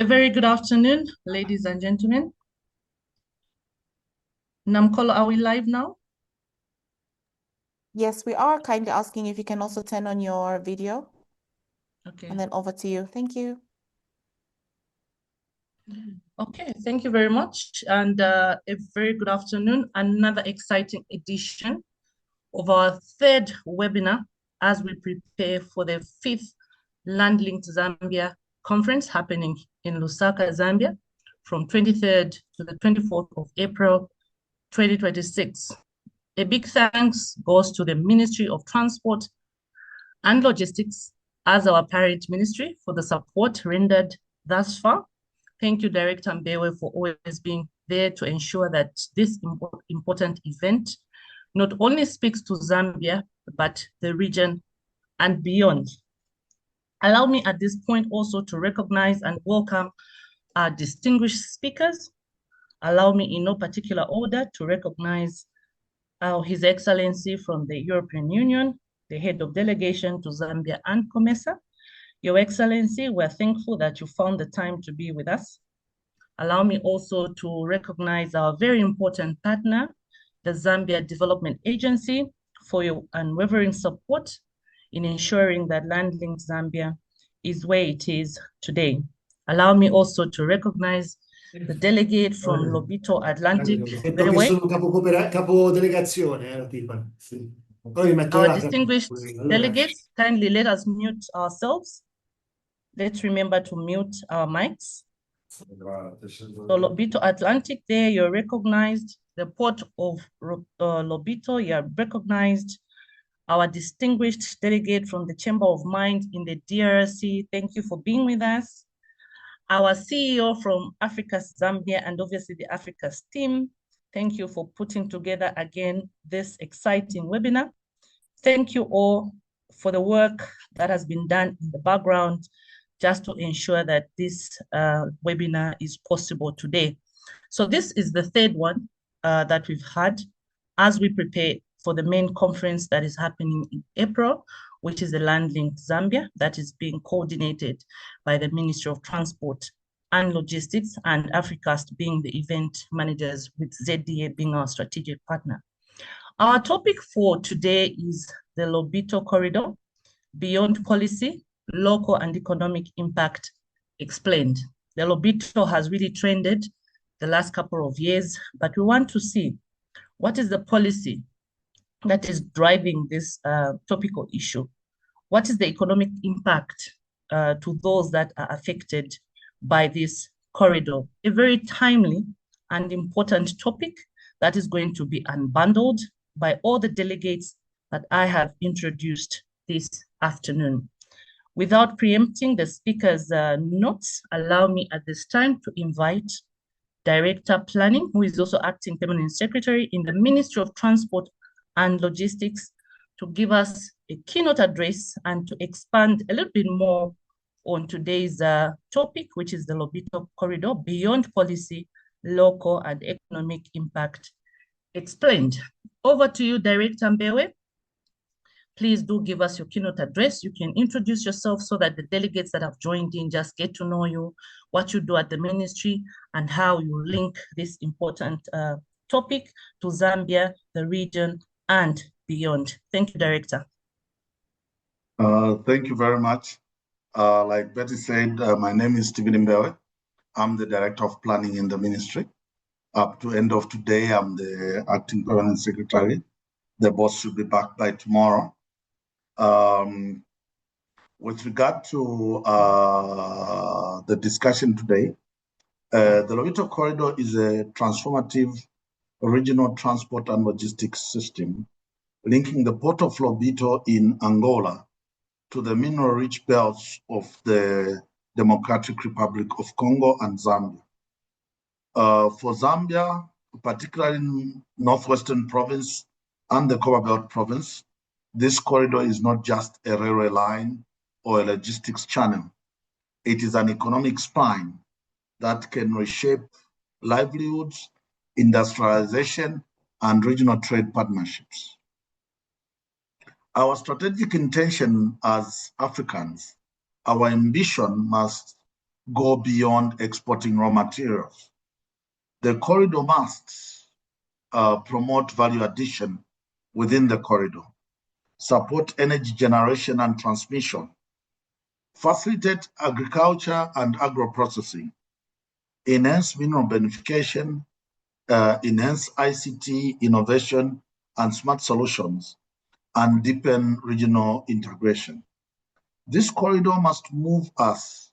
A very good afternoon, ladies and gentlemen. Namkolo, are we live now? Yes, we are kindly asking if you can also turn on your video. Okay. And then over to you. Thank you. Okay, thank you very much. And a very good afternoon. Another exciting edition of our third webinar as we prepare for the fifth Land Linked Zambia conference happening in Lusaka, Zambia from 23rd to the 24th of April, 2026. A big thanks goes to the Ministry of Transport and Logistics as our parent ministry for the support rendered thus far. Thank you, Director Mbewe, for always being there to ensure that this important event not only speaks to Zambia, but the region and beyond. Allow me at this point also to recognize and welcome our distinguished speakers. Allow me in no particular order to recognize His Excellency from the European Union, the head of delegation to Zambia and COMESA. Your Excellency, we're thankful that you found the time to be with us. Allow me also to recognize our very important partner, the Zambia Development Agency, for your unwavering support in ensuring that Land Linked Zambia is where it is today. Allow me also to recognize the delegate from LOBITO Atlantic. Detto che sono capo delegazione, la tipa. Sì. Poi metto Our là, distinguished allora. delegates, kindly let us mute ourselves. Let's remember to mute our mics. So Lobito Atlantic, there you're recognized. The port of Lobito, you're recognized. Our distinguished delegate from the Chamber of Mines in the DRC, thank you for being with us. Our CEO from Africa's Zambia and obviously the Africa's team, thank you for putting together again this exciting webinar. Thank you all for the work that has been done in the background just to ensure that this webinar is possible today. So this is the third one that we've had as we prepare for the main conference that is happening in April, which is the Land Linked Zambia, that is being coordinated by the Ministry of Transport and Logistics, and Africast being the event managers, with ZDA being our strategic partner. Our topic for today is the Lobito Corridor, Beyond Policy, Local and Economic Impact Explained. The Lobito has really trended the last couple of years, but we want to see what is the policy that is driving this topical issue. What is the economic impact to those that are affected by this corridor? A very timely and important topic that is going to be unbundled by all the delegates that I have introduced this afternoon. Without preempting the speaker's notes, allow me at this time to invite Director Planning, who is also acting Permanent Secretary in the Ministry of Transport and Logistics, to give us a keynote address and to expand a little bit more on today's topic, which is the Lobito Corridor, Beyond Policy, Local and Economic Impact Explained. Over to you, Director Mbewe. Please do give us your keynote address. You can introduce yourself so that the delegates that have joined in just get to know you, what you do at the ministry, and how you link this important topic to Zambia, the region, and beyond. Thank you, Director. Thank you very much. Like Betty said, my name is Stephen Mbewe. I'm the Director of Planning in the ministry. Up to end of today, I'm the Acting Permanent Secretary. The boss should be back by tomorrow. With regard to the discussion today, the Lobito Corridor is a transformative regional transport and logistics system linking the port of Lobito in Angola to the mineral-rich belts of the Democratic Republic of Congo and Zambia. For Zambia, particularly in Northwestern Province and the Copperbelt Province, this corridor is not just a railway line or a logistics channel. It is an economic spine that can reshape livelihoods, industrialization, and regional trade partnerships. Our strategic intention as Africans, our ambition must go beyond exporting raw materials. The corridor must promote value addition within the corridor, support energy generation and transmission, facilitate agriculture and agro-processing, enhance mineral beneficiation, enhance ICT innovation and smart solutions, and deepen regional integration. This corridor must move us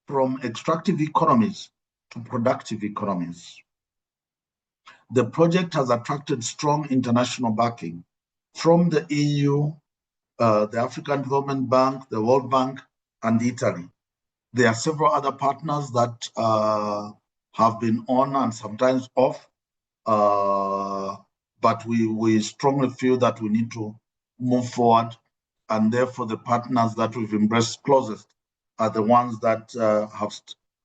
from extractive economies to productive economies. The project has attracted strong international backing from the EU, the African Development Bank, the World Bank, and Italy. There are several other partners that have been on and sometimes off, but we strongly feel that we need to move forward, and therefore the partners that we've embraced closest are the ones that have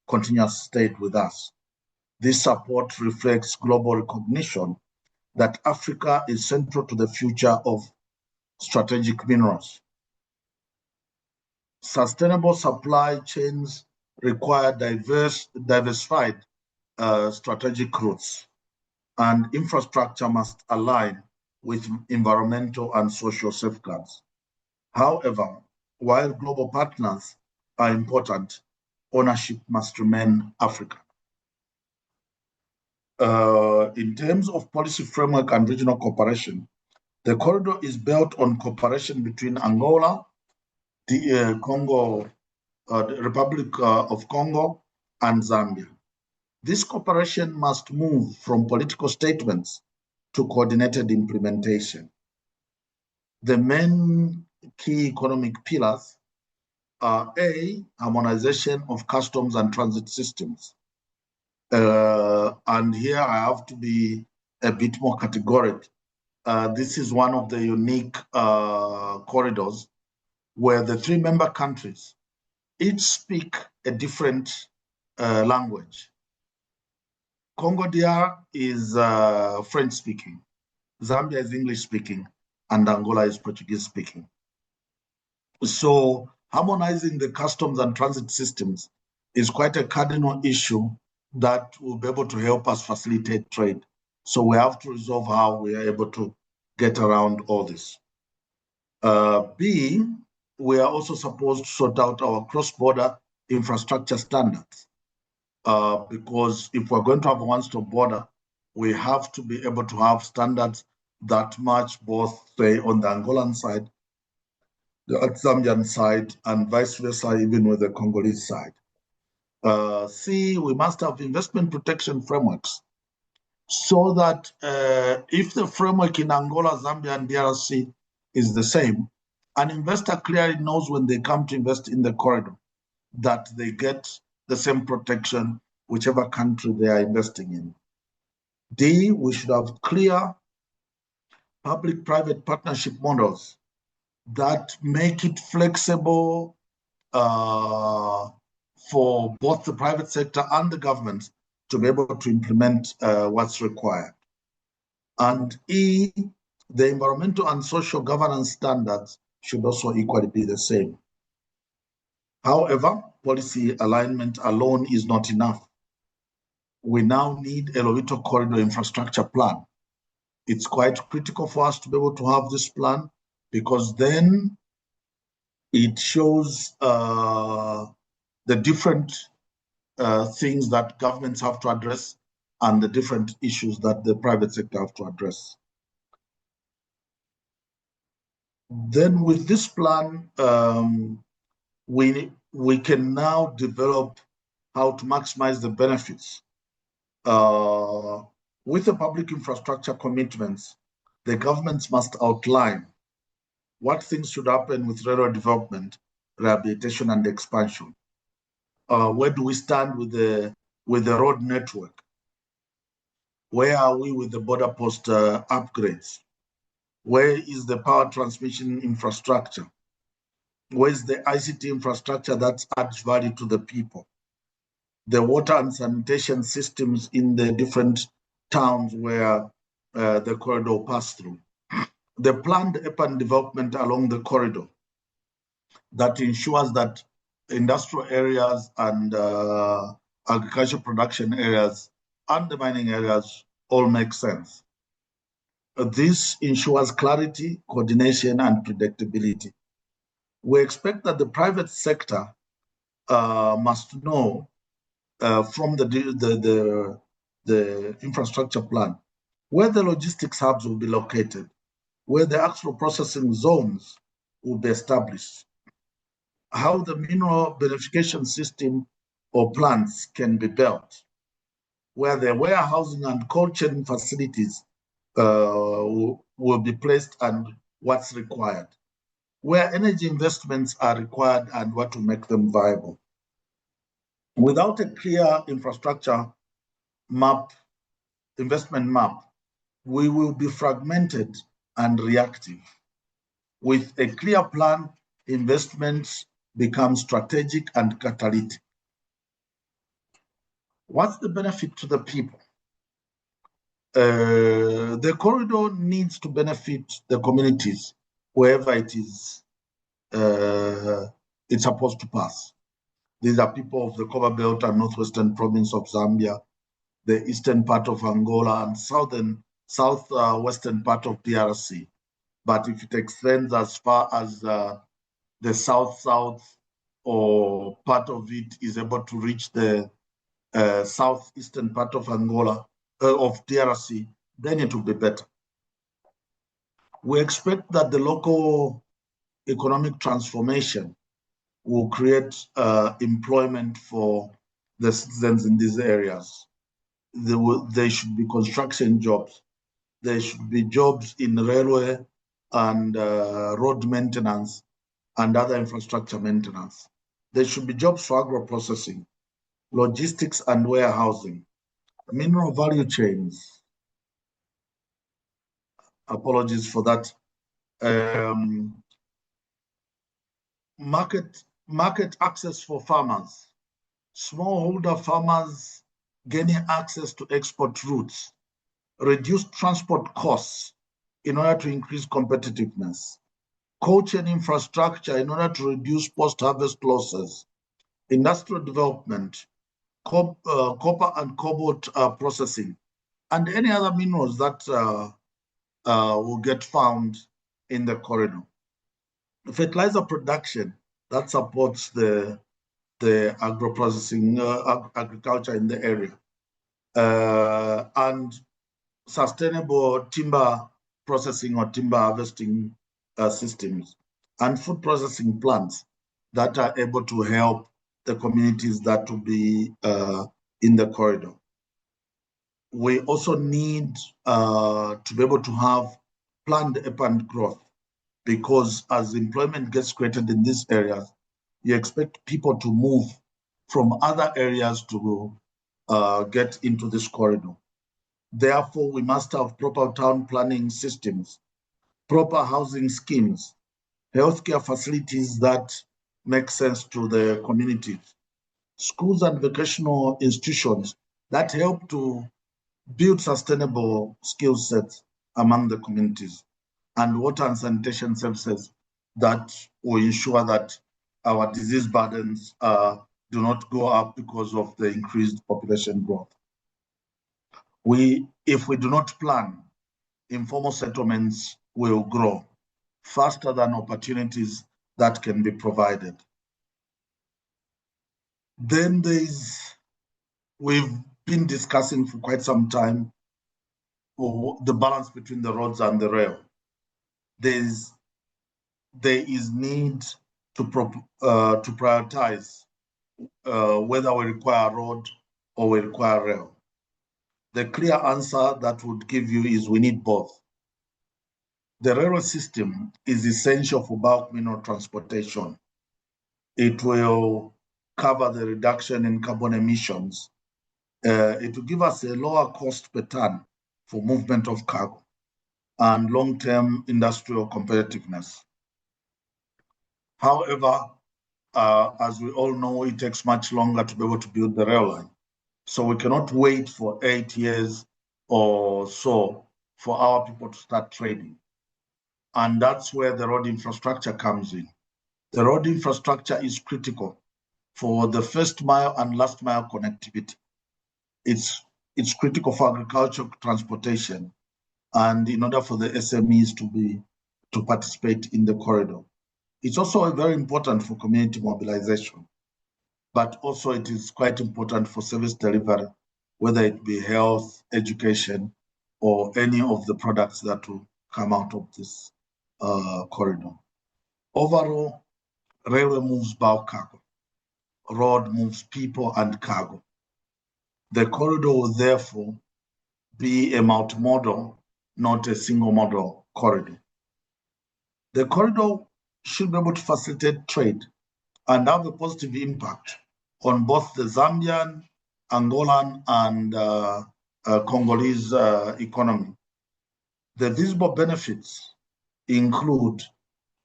continuously stayed with us. This support reflects global recognition that Africa is central to the future of strategic minerals. Sustainable supply chains require diversified strategic routes, and infrastructure must align with environmental and social safeguards. However, while global partners are important, ownership must remain African. In terms of policy framework and regional cooperation, the corridor is built on cooperation between Angola, the the Republic of Congo, and Zambia. This cooperation must move from political statements to coordinated implementation. The main key economic pillars are A, harmonization of customs and transit systems. And here I have to be a bit more categorical. This is one of the unique corridors where the three member countries each speak a different language. Congo DR is French speaking, Zambia is English speaking, and Angola is Portuguese speaking. So harmonizing the customs and transit systems is quite a cardinal issue that will be able to help us facilitate trade. So we have to resolve how we are able to get around all this. B, we are also supposed to sort out our cross-border infrastructure standards, because if we're going to have a one-stop border, we have to be able to have standards that match both, say, on the Angolan side, the Zambian side, and vice versa, even with the Congolese side. C, we must have investment protection frameworks so that if the framework in Angola, Zambia, and DRC is the same, an investor clearly knows when they come to invest in the corridor that they get the same protection whichever country they are investing in. D, we should have clear public-private partnership models that make it flexible for both the private sector and the government to be able to implement what's required. And E, the environmental and social governance standards should also equally be the same. However, policy alignment alone is not enough. We now need a LOBITO corridor infrastructure plan. It's quite critical for us to be able to have this plan, because then it shows the different things that governments have to address and the different issues that the private sector have to address. Then with this plan, we can now develop how to maximize the benefits. With the public infrastructure commitments, the governments must outline what things should happen with railroad development, rehabilitation, and expansion. Where do we stand with the road network? Where are we with the border post upgrades? Where is the power transmission infrastructure? Where is the ICT infrastructure that adds value to the people? The water and sanitation systems in the different towns where the corridor passed through. The planned urban development along the corridor that ensures that industrial areas and agricultural production areas and the mining areas all make sense. This ensures clarity, coordination, and predictability. We expect that the private sector must know from the infrastructure plan where the logistics hubs will be located, where the actual processing zones will be established, how the mineral beneficiation system or plants can be built, where the warehousing and cold chain facilities will be placed and what's required, where energy investments are required and what to make them viable. Without a clear infrastructure map, investment map, we will be fragmented and reactive. With a clear plan, investments become strategic and catalytic. What's the benefit to the people? The corridor needs to benefit the communities wherever it is it's supposed to pass. These are people of the Copper Belt and Northwestern Province of Zambia, the eastern part of Angola, and southwestern part of DRC. But if it extends as far as the south or part of it is able to reach the southeastern part of Angola, of DRC, then it will be better. We expect that the local economic transformation will create employment for the citizens in these areas. There should be construction jobs. There should be jobs in railway and road maintenance and other infrastructure maintenance. There should be jobs for agro-processing, logistics and warehousing, mineral value chains. Apologies for that. Market access for farmers, smallholder farmers gaining access to export routes, reduce transport costs in order to increase competitiveness, cold chain infrastructure in order to reduce post-harvest losses, industrial development, copper and cobalt processing, and any other minerals that will get found in the corridor. Fertilizer production that supports the agro-processing agriculture in the area, and sustainable timber processing or timber harvesting systems, and food processing plants that are able to help the communities that will be in the corridor. We also need to be able to have planned urban growth, because as employment gets created in these areas, you expect people to move from other areas to get into this corridor. Therefore, we must have proper town planning systems, proper housing schemes, healthcare facilities that make sense to the communities, schools and vocational institutions that help to build sustainable skill sets among the communities, and water and sanitation services that will ensure that our disease burdens do not go up because of the increased population growth. If we do not plan, informal settlements will grow faster than opportunities that can be provided. Then we've been discussing for quite some time the balance between the roads and the rail. There is need to prioritize whether we require road or we require rail. The clear answer that would give you is we need both. The railway system is essential for bulk mineral transportation. It will cover the reduction in carbon emissions. It will give us a lower cost per ton for movement of cargo and long-term industrial competitiveness. However, as we all know, it takes much longer to be able to build the rail line. So we cannot wait for 8 years or so for our people to start trading. And that's where the road infrastructure comes in. The road infrastructure is critical for the first mile and last mile connectivity. It's critical for agricultural transportation, and in order for the SMEs to participate in the corridor. It's also very important for community mobilization, but also it is quite important for service delivery, whether it be health, education, or any of the products that will come out of this corridor. Overall, railway moves bulk cargo, road moves people and cargo. The corridor will therefore be a multimodal, not a single modal corridor. The corridor should be able to facilitate trade and have a positive impact on both the Zambian, Angolan, and Congolese economy. The visible benefits include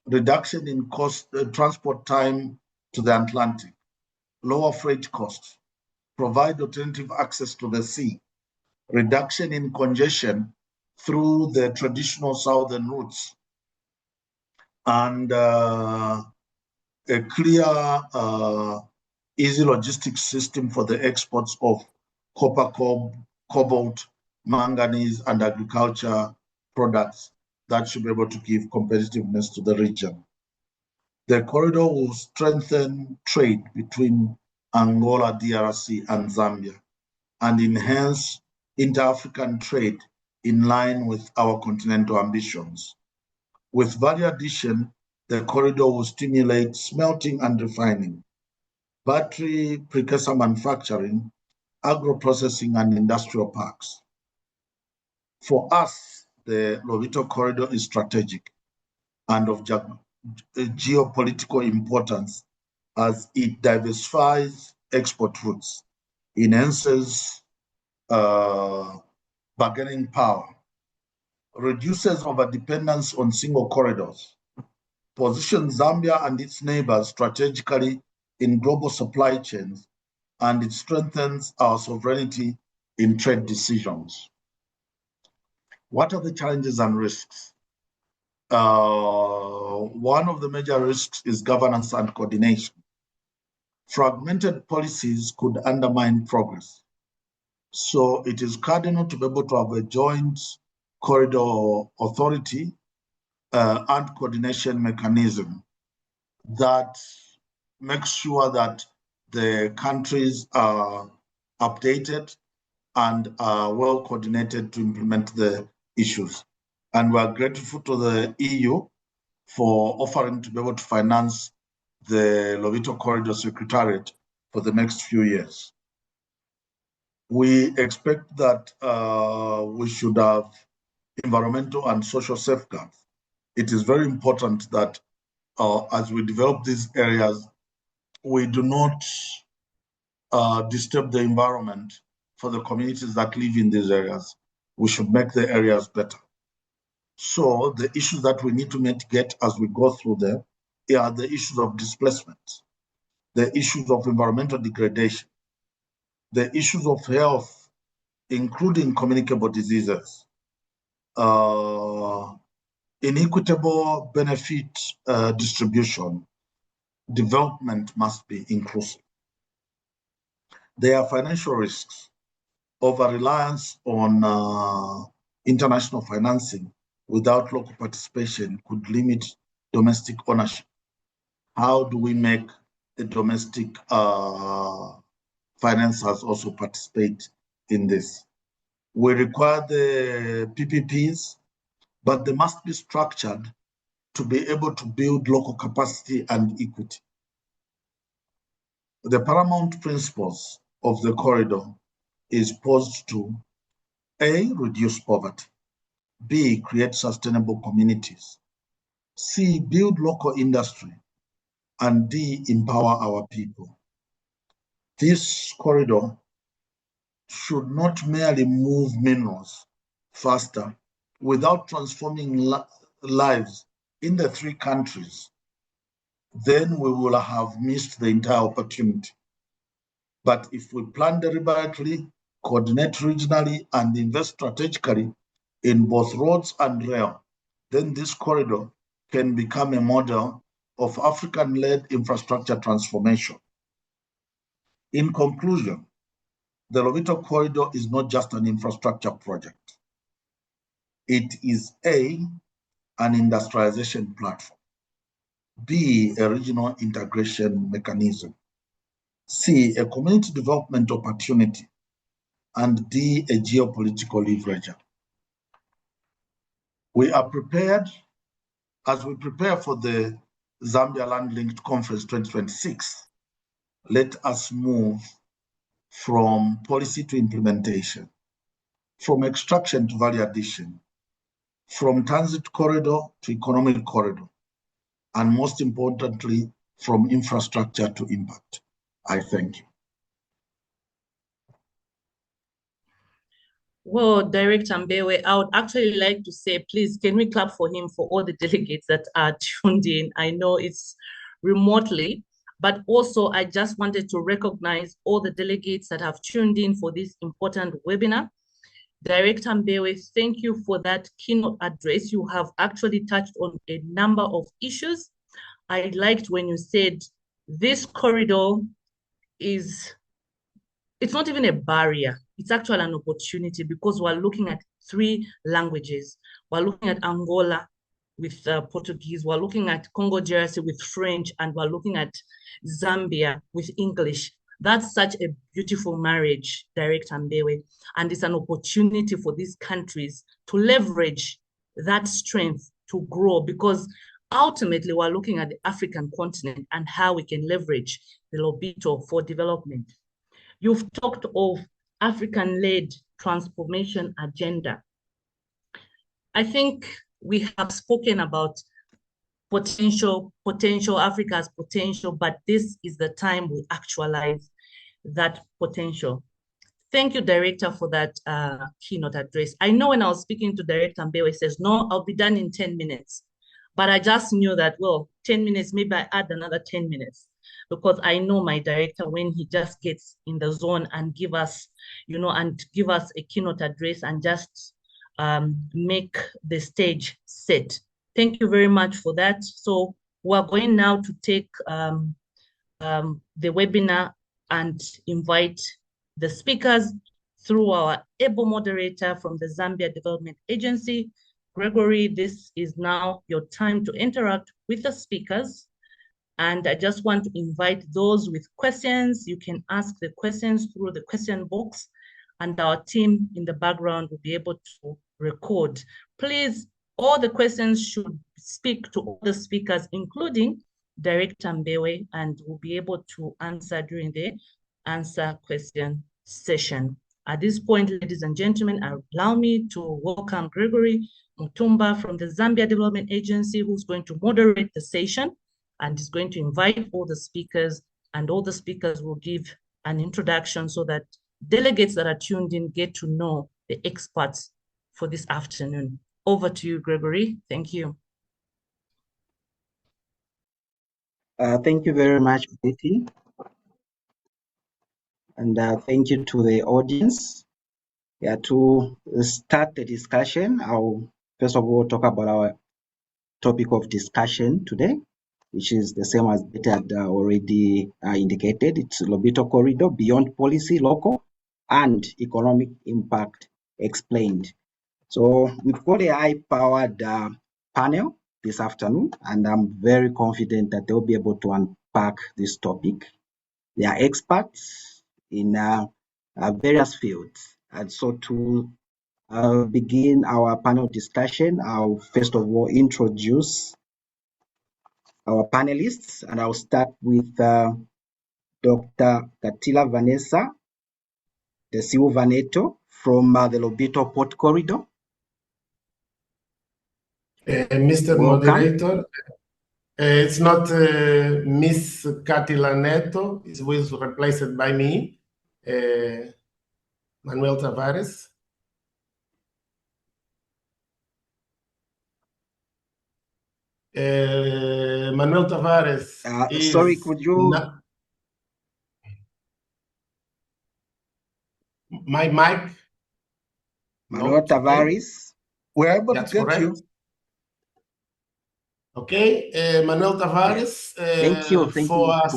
reduction in cost, transport time to the Atlantic, lower freight costs, provide alternative access to the sea, reduction in congestion through the traditional southern routes, and a clear, easy logistics system for the exports of copper, cobalt, manganese, and agriculture products that should be able to give competitiveness to the region. The corridor will strengthen trade between Angola, DRC, and Zambia, and enhance inter-African trade in line with our continental ambitions. With value addition, the corridor will stimulate smelting and refining, battery precursor manufacturing, agro-processing, and industrial parks. For us, the LOBITO corridor is strategic and of geopolitical importance as it diversifies export routes, enhances bargaining power, reduces overdependence on single corridors, positions Zambia and its neighbors strategically in global supply chains, and it strengthens our sovereignty in trade decisions. What are the challenges and risks? One of the major risks is governance and coordination. Fragmented policies could undermine progress. So it is cardinal to be able to have a joint corridor authority and coordination mechanism that makes sure that the countries are updated and are well coordinated to implement the issues. And we are grateful to the EU for offering to be able to finance the LOBITO Corridor Secretariat for the next few years. We expect that we should have environmental and social safeguards. It is very important that as we develop these areas, we do not disturb the environment for the communities that live in these areas. We should make the areas better. So the issues that we need to mitigate as we go through them are the issues of displacement, the issues of environmental degradation, the issues of health, including communicable diseases, inequitable benefit distribution. Development must be inclusive. There are financial risks. Over-reliance on international financing without local participation could limit domestic ownership. How do we make the domestic financiers also participate in this? We require the PPPs, but they must be structured to be able to build local capacity and equity. The paramount principles of the corridor is posed to A, reduce poverty, B, create sustainable communities, C, build local industry, and D, empower our people. This corridor should not merely move minerals faster without transforming lives in the three countries. Then we will have missed the entire opportunity. But if we plan deliberately, coordinate regionally, and invest strategically in both roads and rail, then this corridor can become a model of African-led infrastructure transformation. In conclusion, the LOBITO corridor is not just an infrastructure project. It is A, an industrialization platform, B, a regional integration mechanism, C, a community development opportunity, and D, a geopolitical leverager. We are prepared, as we prepare for the Zambia Land Linked Conference 2026, let us move from policy to implementation, from extraction to value addition, from transit corridor to economic corridor, and most importantly, from infrastructure to impact. I thank you. Well, Director Mbewe, I would actually like to say, please, can we clap for him for all the delegates that are tuned in? I know it's remotely, but also I just wanted to recognize all the delegates that have tuned in for this important webinar. Director Mbewe, thank you for that keynote address. You have actually touched on a number of issues. I liked when you said this corridor it's not even a barrier. It's actually an opportunity because we're looking at 3 languages. We're looking at Angola with Portuguese. We're looking at Congo DRC with French, and we're looking at Zambia with English. That's such a beautiful marriage, Director Mbewe, and it's an opportunity for these countries to leverage that strength to grow, because ultimately we're looking at the African continent and how we can leverage the LOBITO for development. You've talked of African-led transformation agenda. I think we have spoken about potential, Africa's potential, but this is the time we actualize that potential. Thank you, Director, for that keynote address. I know when I was speaking to Director Mbewe, he says, no, I'll be done in 10 minutes. But I just knew that, well, 10 minutes, maybe I add another 10 minutes. Because I know my director, when he just gets in the zone and give us, give us a keynote address and just make the stage set. Thank you very much for that. So we're going now to take the webinar and invite the speakers through our able moderator from the Zambia Development Agency. Gregory, this is now your time to interact with the speakers. And I just want to invite those with questions. You can ask the questions through the question box, and our team in the background will be able to record. Please, all the questions should speak to all the speakers, including Director Mbewe, and we'll be able to answer during the answer question session. At this point, ladies and gentlemen, allow me to welcome Gregory Mutumba from the Zambia Development Agency, who's going to moderate the session and is going to invite all the speakers, and all the speakers will give an introduction so that delegates that are tuned in get to know the experts for this afternoon. Over to you, Gregory. Thank you. Thank you very much, Betty. And thank you to the audience. Yeah, to start the discussion, I'll first of all talk about our topic of discussion today, which is the same as Betty had already indicated. It's LOBITO Corridor, Beyond Policy, Local and Economic Impact Explained. So we've got a high-powered panel this afternoon, and I'm very confident that they'll be able to unpack this topic. They are experts in various fields. And so to begin our panel discussion, I'll first of all introduce our panelists, and I'll start with Dr. Katila Vanessa de Silva Neto from the LOBITO Port Corridor. Mr. Welcome. Moderator, it's not Miss Katila Neto, it was replaced by me, Manuel Tavares. Manuel Tavares is sorry, could you... My mic? Manuel Tavares. We're able That's to get correct. you. Okay, Manuel Tavares. Thank you. Thank for you. us.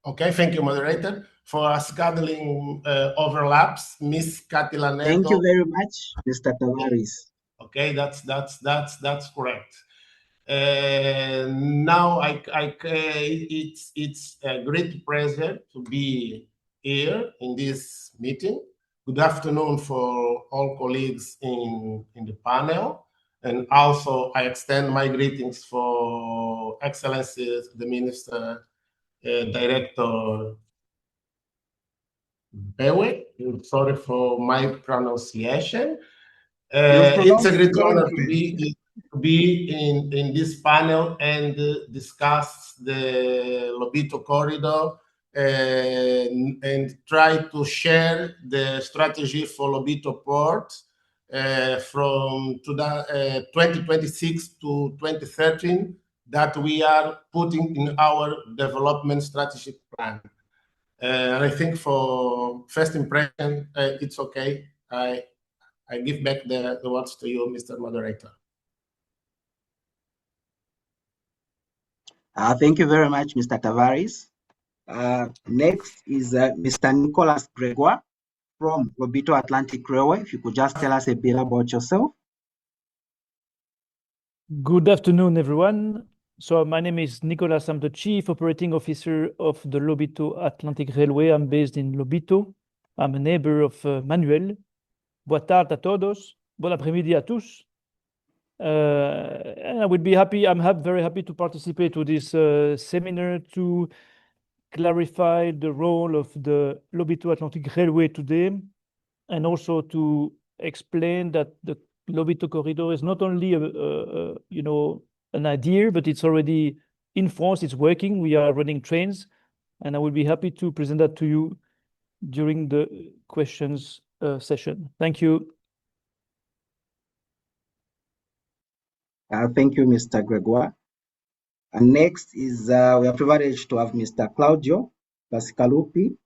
Okay, thank you, moderator, for scheduling overlaps. Miss Catila Thank you Neto. very much, Mr. Tavares. Okay, that's correct. Now it's a great pleasure to be here in this meeting. Good afternoon for all colleagues in the panel, and also I extend my greetings for Excellencies, the Minister, Director Bewe. Sorry for my pronunciation. It's a great honor to be in this panel and discuss the Lobito corridor and try to share the strategy for Lobito port from 2026 to 2013 that we are putting in our development strategic plan. And I think for first impression, it's okay. I give back the words to you, Mr. Moderator. Thank you very much, Mr. Tavares. Next is Mr. Nicholas Gregoire from Lobito Atlantic Railway. If you could just tell us a bit about yourself. Good afternoon, everyone. So my name is Nicolas. I'm the Chief Operating Officer of the Lobito Atlantic Railway. I'm based in Lobito. I'm a neighbor of Manuel. Boa tarde a todos. Bon après-midi à tous. And I would be happy, very happy to participate to this seminar to clarify the role of the Lobito Atlantic Railway today, and also to explain that the Lobito corridor is not only an idea, but it's already in France. It's working. We are running trains, and I will be happy to present that to you during the questions session. Thank you. Thank you, Mr. Gregoire. And next is we are privileged to have Mr. Claudio Pascalupi,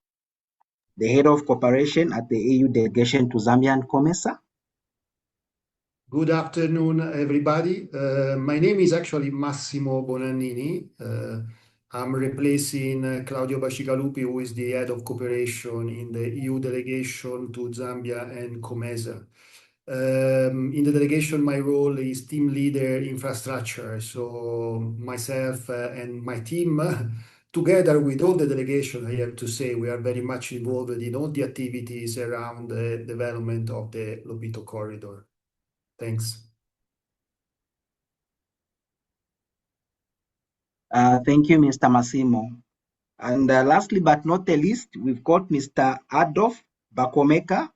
the Head of Cooperation at the EU Delegation to Zambia and COMESA. Good afternoon, everybody. My name is actually Massimo Bonannini. I'm replacing Claudio Bacigalupi, who is the Head of Cooperation in the EU Delegation to Zambia and COMESA. In the delegation, my role is team leader infrastructure. So myself and my team, together with all the delegation, I have to say, we are very much involved in all the activities around the development of the Lobito corridor. Thanks. Thank you, Mr. Massimo. And lastly, but not the least, we've got Mr. Adolf Bakomeka,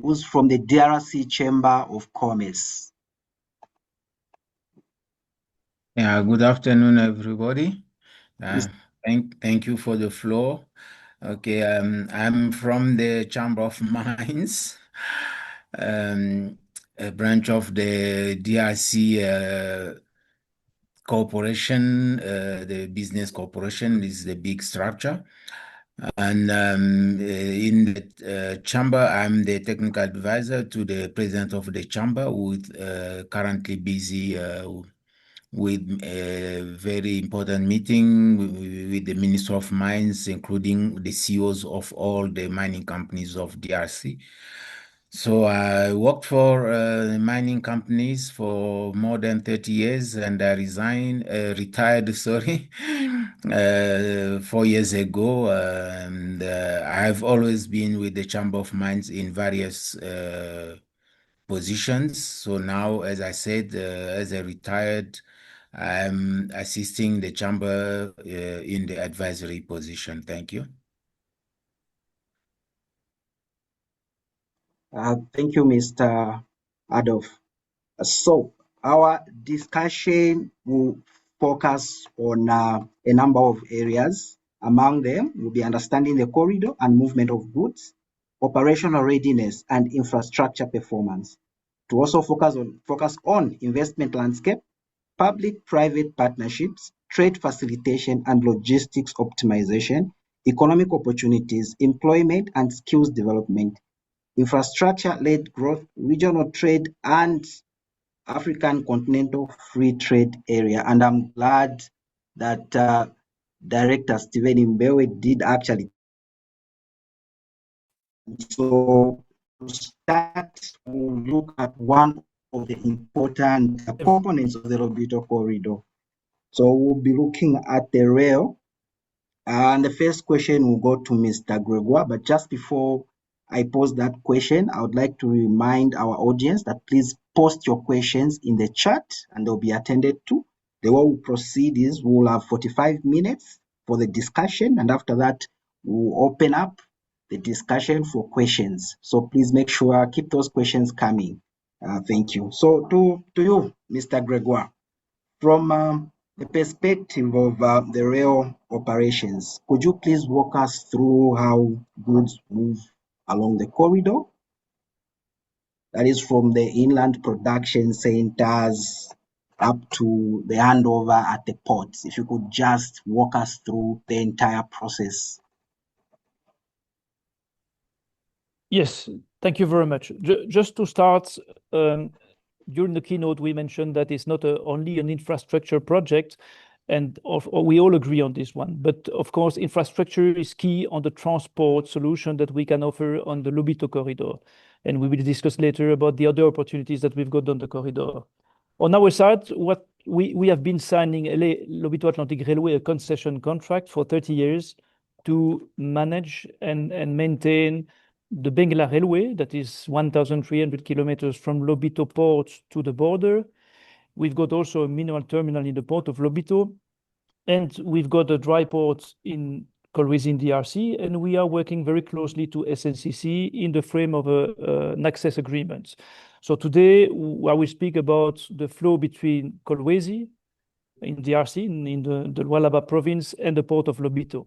who's from the DRC Chamber of Commerce. Yeah, good afternoon, everybody. Thank you for the floor. Okay, I'm from the Chamber of Mines, a branch of the DRC corporation. The business corporation is the big structure. And in the chamber, I'm the technical advisor to the president of the chamber, who is currently busy with a very important meeting with the Minister of Mines, including the CEOs of all the mining companies of DRC. So I worked for mining companies for more than 30 years, and I retired, 4 years ago. And I've always been with the Chamber of Mines in various positions. So now, as I said, as a retired, I'm assisting the chamber in the advisory position. Thank you. Thank you, Mr. Adolf. So our discussion will focus on a number of areas. Among them will be understanding the corridor and movement of goods, operational readiness, and infrastructure performance. To also focus on investment landscape, public-private partnerships, trade facilitation and logistics optimization, economic opportunities, employment and skills development, infrastructure-led growth, regional trade, and African Continental Free Trade Area. And I'm glad that Director Stephen Imbewe did actually. So to start, we'll look at one of the important components of the LOBITO corridor. So we'll be looking at the rail. And the first question will go to Mr. Gregoire. But just before I pose that question, I would like to remind our audience that please post your questions in the chat and they'll be attended to. The way we'll proceed is we'll have 45 minutes for the discussion, and after that, we'll open up the discussion for questions. So please make sure, keep those questions coming. Thank you. So to you, Mr. Gregoire, from the perspective of the rail operations, could you please walk us through how goods move along the corridor? That is from the inland production centers up to the handover at the ports. If you could just walk us through the entire process. Yes, thank you very much. Just to start, during the keynote, we mentioned that it's not only an infrastructure project, and we all agree on this one. But of course, infrastructure is key on the transport solution that we can offer on the LOBITO corridor. And we will discuss later about the other opportunities that we've got on the corridor. On our side, what we have been signing LOBITO Atlantic Railway a concession contract for 30 years to manage and maintain the Benguela Railway, that is 1,300 kilometers from LOBITO port to the border. We've got also a mineral terminal in the port of LOBITO, and we've got a dry port in Kolwezi in DRC, and we are working very closely to SNCC in the frame of an access agreement. So today, I will speak about the flow between Kolwezi in DRC, in the Lualaba province, and the port of LOBITO.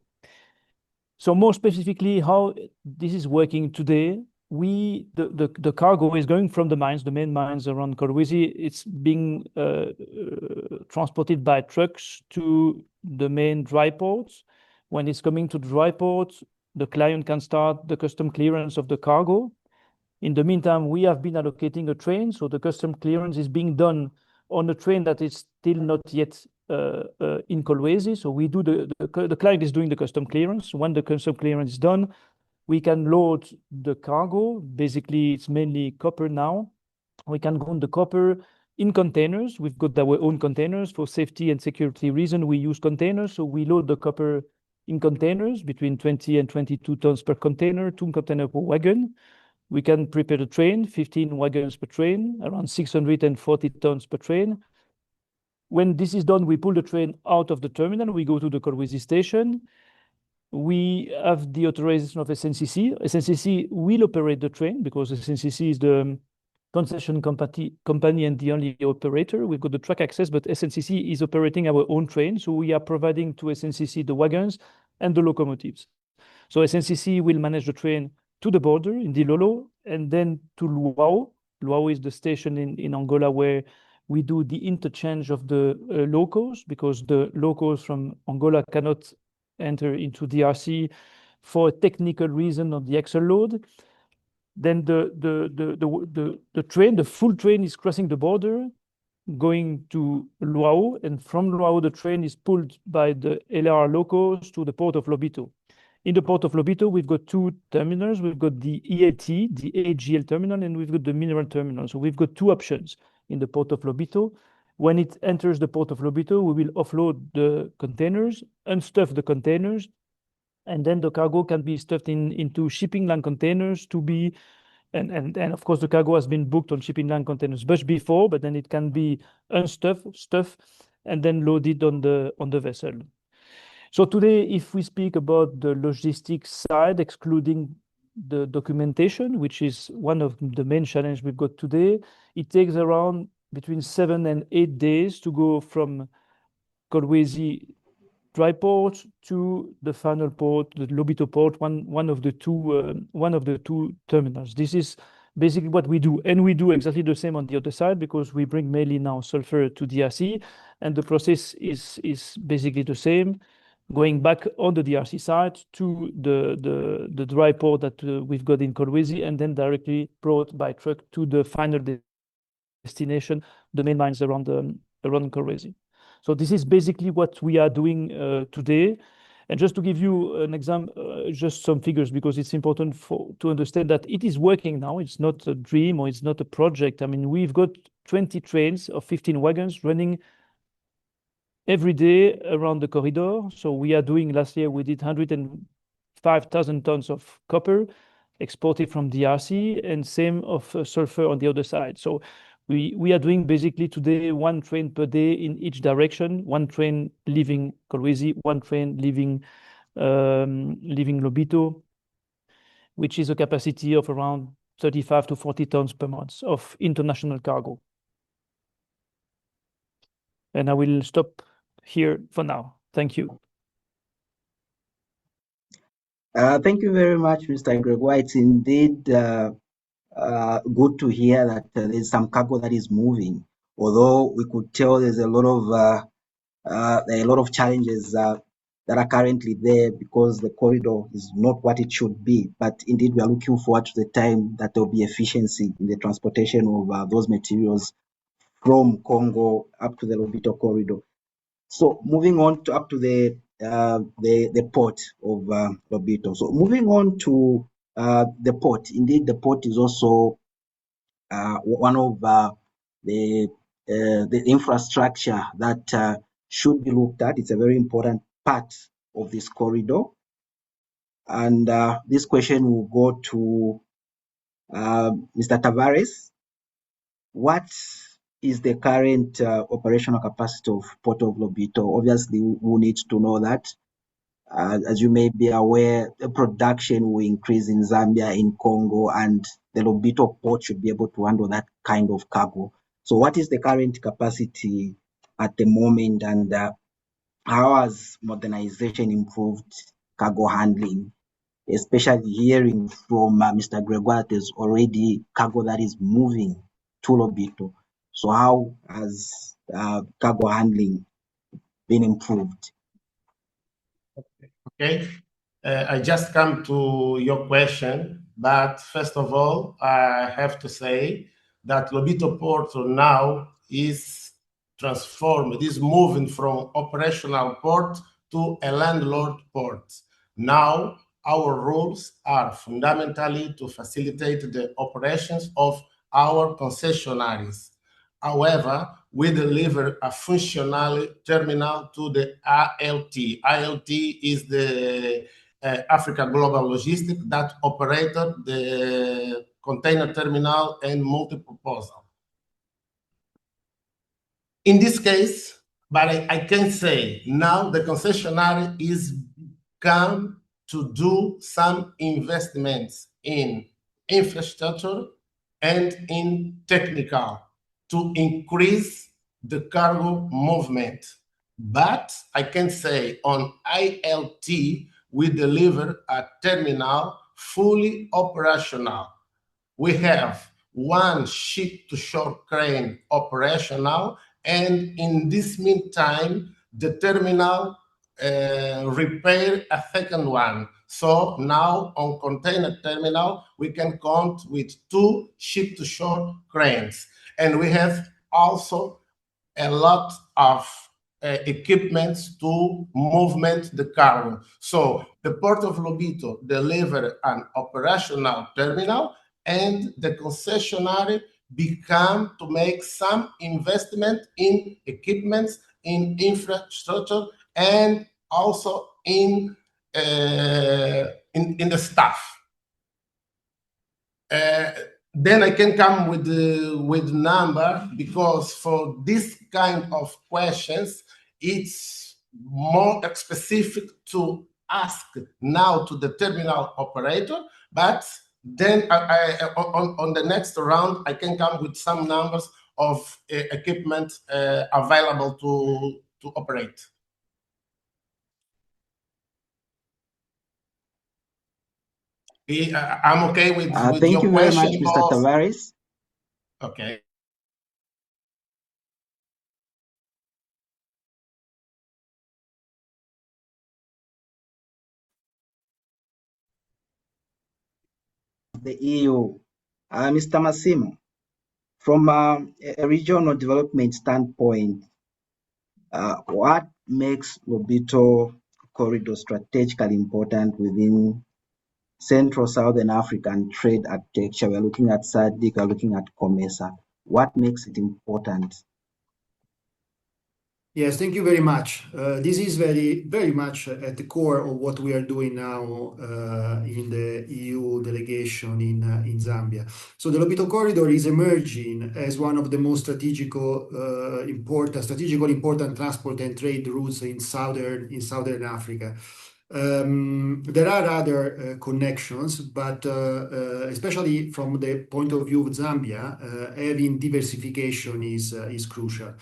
So more specifically, how this is working today, the cargo is going from the mines, the main mines around Kolwezi. It's being transported by trucks to the main dry ports. When it's coming to the dry ports, the client can start the custom clearance of the cargo. In the meantime, we have been allocating a train, so the custom clearance is being done on a train that is still not yet in Kolwezi. So we do the client is doing the custom clearance. When the custom clearance is done, we can load the cargo. Basically, it's mainly copper now. We can go on the copper in containers. We've got our own containers for safety and security reason. We use containers, so we load the copper in containers between 20 and 22 tons per container, 2 containers per wagon. We can prepare the train, 15 wagons per train, around 640 tons per train. When this is done, we pull the train out of the terminal. We go to the Kolwezi station. We have the authorization of SNCC. SNCC will operate the train because SNCC is the concession company and the only operator. We've got the track access, but SNCC is operating our own train. So we are providing to SNCC the wagons and the locomotives. So SNCC will manage the train to the border in Dilolo and then to Luau. Luau is the station in Angola where we do the interchange of the locos, because the locos from Angola cannot enter into DRC for a technical reason of the axle load. Then the train, the full train, is crossing the border, going to Luau, and from Luau the train is pulled by the LR locos to the port of LOBITO. In the port of LOBITO, we've got 2 terminals. We've got the EAT, the AGL terminal, and we've got the mineral terminal. So we've got 2 options in the port of LOBITO. When it enters the port of LOBITO, we will offload the containers, unstuff the containers, and then the cargo can be stuffed into shipping line containers to be, and of course the cargo has been booked on shipping line containers much before, but then it can be stuffed, and then loaded on the vessel. So today, if we speak about the logistics side, excluding the documentation, which is one of the main challenges we've got today, it takes around between 7 and 8 days to go from Kolwezi dry port to the final port, the LOBITO port, one of the two terminals. This is basically what we do, and we do exactly the same on the other side because we bring mainly now sulfur to DRC, and the process is basically the same. Going back on the DRC side to the dry port that we've got in Kolwezi, and then directly brought by truck to the final destination, the main mines around Kolwezi. So this is basically what we are doing today. And just to give you an example, just some figures, because it's important to understand that it is working now. It's not a dream or it's not a project. I mean, we've got 20 trains of 15 wagons running every day around the corridor. So we are doing, last year, we did 105,000 tons of copper exported from DRC, and same of sulfur on the other side. So we are doing basically today 1 train per day in each direction, 1 train leaving Kolwezi, 1 train leaving Lobito, which is a capacity of around 35 to 40 tons per month of international cargo. And I will stop here for now. Thank you. Thank you very much, Mr. Gregoire. It's indeed good to hear that there's some cargo that is moving, although we could tell there's a lot of challenges that are currently there because the corridor is not what it should be. But indeed, we are looking forward to the time that there will be efficiency in the transportation of those materials from Congo up to the Lobito corridor. So moving on up to the port of Lobito. So moving on to the port. Indeed, the port is also one of the infrastructure that should be looked at. It's a very important part of this corridor. And this question will go to Mr. Tavares. What is the current operational capacity of Port of Lobito? Obviously, we need to know that. As you may be aware, the production will increase in Zambia, in Congo, and the Lobito port should be able to handle that kind of cargo. So what is the current capacity at the moment, and how has modernization improved cargo handling? Especially hearing from Mr. Gregoire, there's already cargo that is moving to Lobito. So how has cargo handling been improved? Okay. I just come to your question, but first of all, I have to say that Lobito Port now is transformed, is moving from operational port to a landlord port. Now, our rules are fundamentally to facilitate the operations of our concessionaries. However, we deliver a functional terminal to the ALT. ALT is the Africa Global Logistics that operated the container terminal and multi-proposal. In this case, but I can say now the concessionary is come to do some investments in infrastructure and in technical to increase the cargo movement. But I can say on ILT, we deliver a terminal fully operational. We have 1 ship-to-shore crane operational, and in this meantime, the terminal repair a second one. So now on container terminal, we can count with 2 ship-to-shore cranes. And we have also a lot of equipment to movement the cargo. So the Port of Lobito delivered an operational terminal, and the concessionary began to make some investment in equipment, in infrastructure, and also in the staff. Then I can come with number, because for this kind of questions, it's more specific to ask now to the terminal operator. But then on the next round, I can come with some numbers of equipment available to operate. I'm okay with Thank your you very question. much, Mr. Tavares. Okay. The EU, Mr. Massimo, from a regional development standpoint, What makes Lobito corridor strategically important within Central Southern African trade architecture? We're looking at SADC, we're looking at COMESA. What makes it important? Yes, thank you very much. This is very much at the core of what we are doing now in the EU delegation in Zambia. So the Lobito corridor is emerging as one of the most strategically important transport and trade routes in southern Africa. There are other connections, but especially from the point of view of Zambia, having diversification is crucial.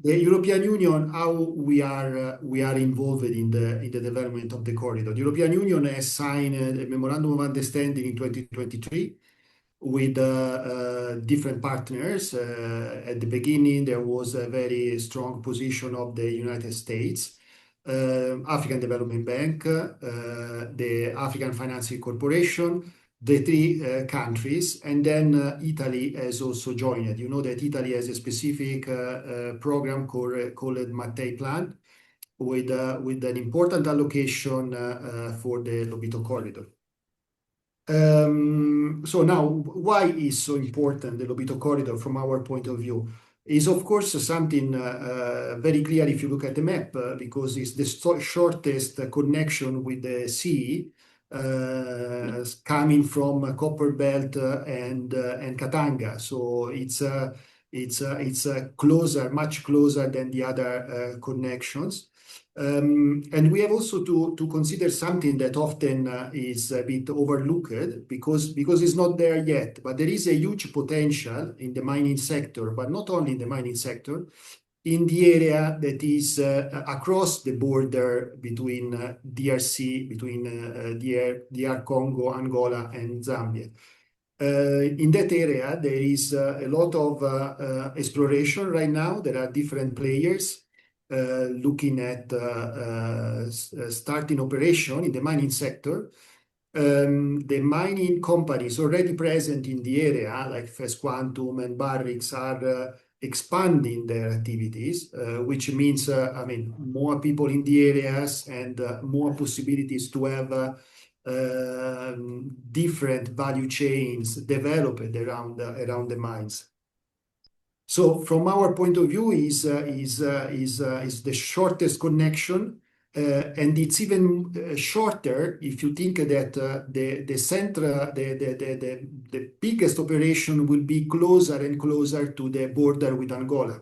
The European Union, how we are involved in the development of the corridor. The European Union has signed a memorandum of understanding in 2023 with different partners. At the beginning, there was a very strong position of the United States, African Development Bank, the African Financing Corporation, the three countries, and then Italy has also joined. You know that Italy has a specific program called Mattei Plan with an important allocation for the Lobito corridor. So now, why is so important the Lobito corridor from our point of view? Is of course something very clear if you look at the map, because it's the shortest connection with the sea, coming from Copper Belt and Katanga. So it's closer, much closer than the other connections. And we have also to consider something that often is a bit overlooked because it's not there yet, but there is a huge potential in the mining sector, but not only in the mining sector, in the area that is across the border between DRC, between DR Congo, Angola, and Zambia. In that area, there is a lot of exploration right now. There are different players looking at starting operation in the mining sector. The mining companies already present in the area, like First Quantum and Barrick, are expanding their activities, which means, more people in the areas and more possibilities to have different value chains developed around the mines. So from our point of view, is the shortest connection, and it's even shorter if you think that the biggest operation will be closer and closer to the border with Angola.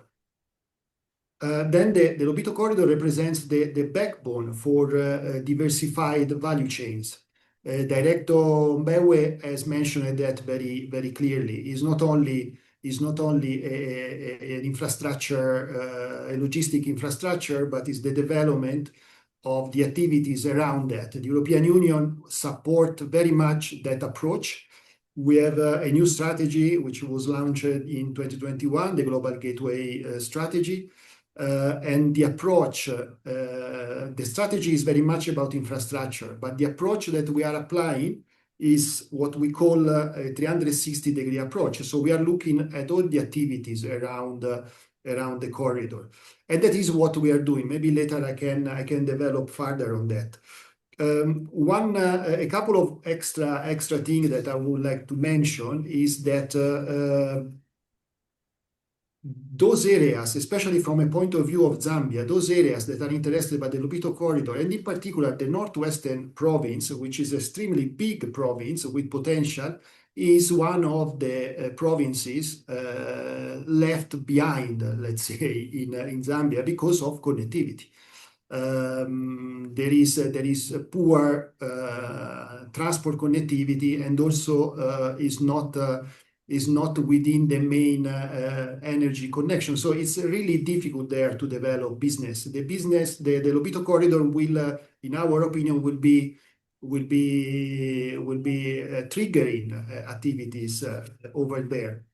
Then the Lobito corridor represents the backbone for diversified value chains. Director Mbewe has mentioned that very clearly. Is not only an infrastructure, a logistic infrastructure, but is the development of the activities around that. The European Union support very much that approach. We have a new strategy which was launched in 2021, the Global Gateway Strategy. And the approach, the strategy is very much about infrastructure, but the approach that we are applying is what we call a 360-degree approach. So we are looking at all the activities around the corridor, and that is what we are doing. Maybe later I can develop further on that. A couple of extra things that I would like to mention is that those areas, especially from a point of view of Zambia, those areas that are interested by the Lobito corridor, and in particular the northwestern province, which is extremely big province with potential, is one of the provinces left behind, let's say, in Zambia because of connectivity. There is poor transport connectivity, and also is not within the main energy connection. So it's really difficult there to develop business. The Lobito corridor will, in our opinion, will be triggering activities over there.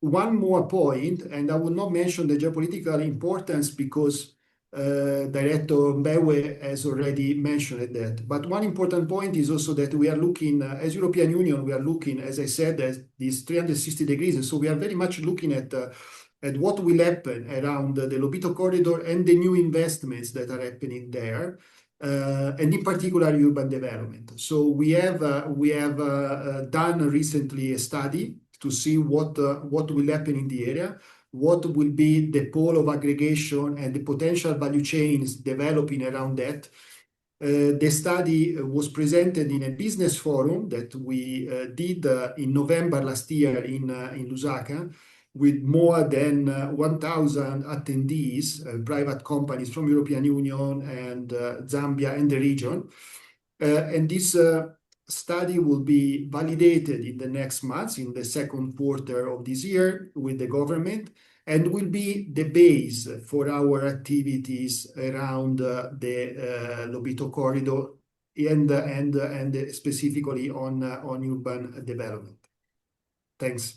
One more point, and I will not mention the geopolitical importance because Director Mbewe has already mentioned that. But one important point is also that we are looking, as European Union, we are looking, as I said, at these 360 degrees. And so we are very much looking at and what will happen around the Lobito corridor and the new investments that are happening there, and in particular urban development. So we have done recently a study to see what will happen in the area, what will be the pole of aggregation and the potential value chains developing around that. The study was presented in a business forum that we did in November last year in Lusaka, with more than 1,000 attendees, private companies from European Union and Zambia and the region. And this study will be validated in the next months, in the second quarter of this year with the government, and will be the base for our activities around the Lobito corridor and specifically on urban development. Thanks.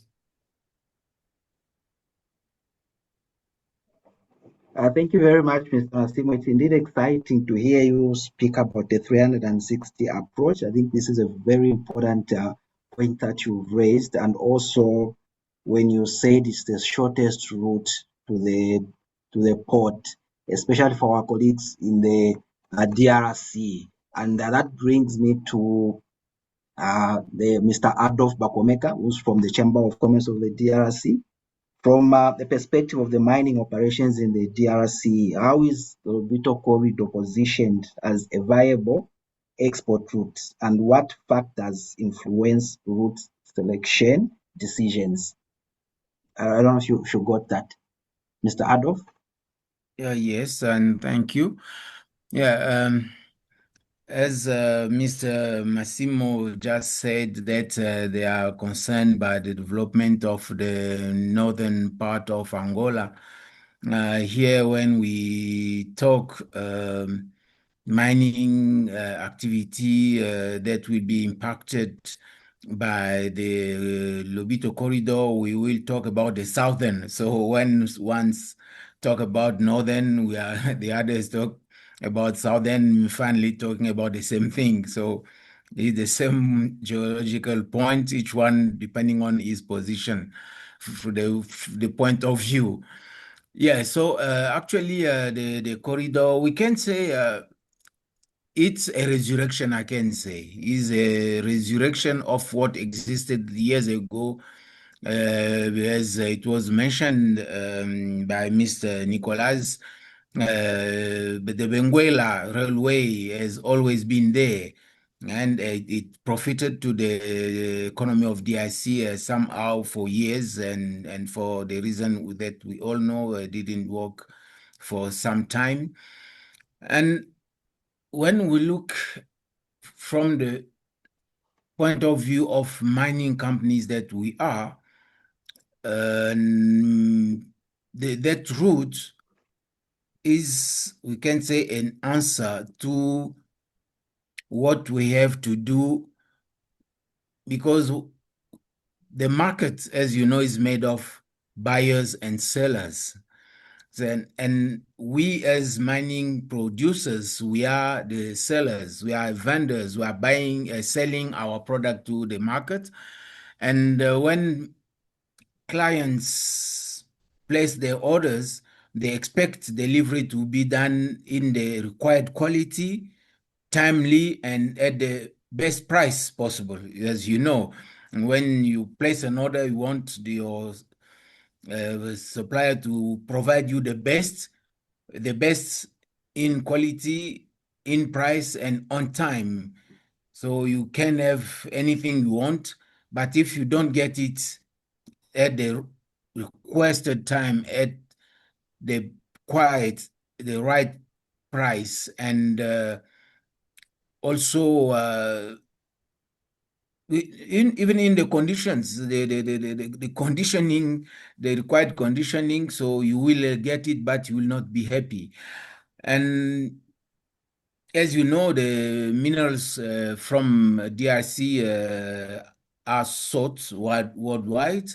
Thank you very much, Mr. Massimo. It's indeed exciting to hear you speak about the 360 approach. I think this is a very important point that you've raised, and also when you said it's the shortest route to the port, especially for our colleagues in the DRC. And that brings me to the Mr. Adolf Bakomeka, who's from the Chamber of Commerce of the DRC. From the perspective of the mining operations in the DRC, how is the Lobito corridor positioned as a viable export route, and what factors influence route selection decisions? I don't know if you got that, Mr. Adolf. Yes, and thank you. As Mr. Massimo just said, that they are concerned by the development of the northern part of Angola. Here, when we talk mining activity that will be impacted by the Lobito corridor, we will talk about the southern. So when once talk about northern, we are the others talk about southern, finally talking about the same thing. So it's the same geological point, each one depending on his position, from the point of view. Yeah, so actually the corridor, we can say it's a resurrection, I can say. It's a resurrection of what existed years ago. As it was mentioned by Mr. Nicolas, but the Benguela Railway has always been there, and it profited to the economy of DRC somehow for years, and for the reason that we all know, it didn't work for some time. And when we look from the point of view of mining companies that we are, that route is, we can say, an answer to what we have to do, because the market, as you know, is made of buyers and sellers. And we as mining producers, we are the sellers, we are vendors, we are buying, selling our product to the market. And when clients place their orders, they expect delivery to be done in the required quality, timely, and at the best price possible. As you know, and when you place an order, you want your supplier to provide you the best in quality, in price, and on time. So you can have anything you want, but if you don't get it at the requested time, at the right price, and also even in the conditions, the conditioning, the required conditioning, so you will get it, but you will not be happy. And as you know, the minerals from DRC are sought worldwide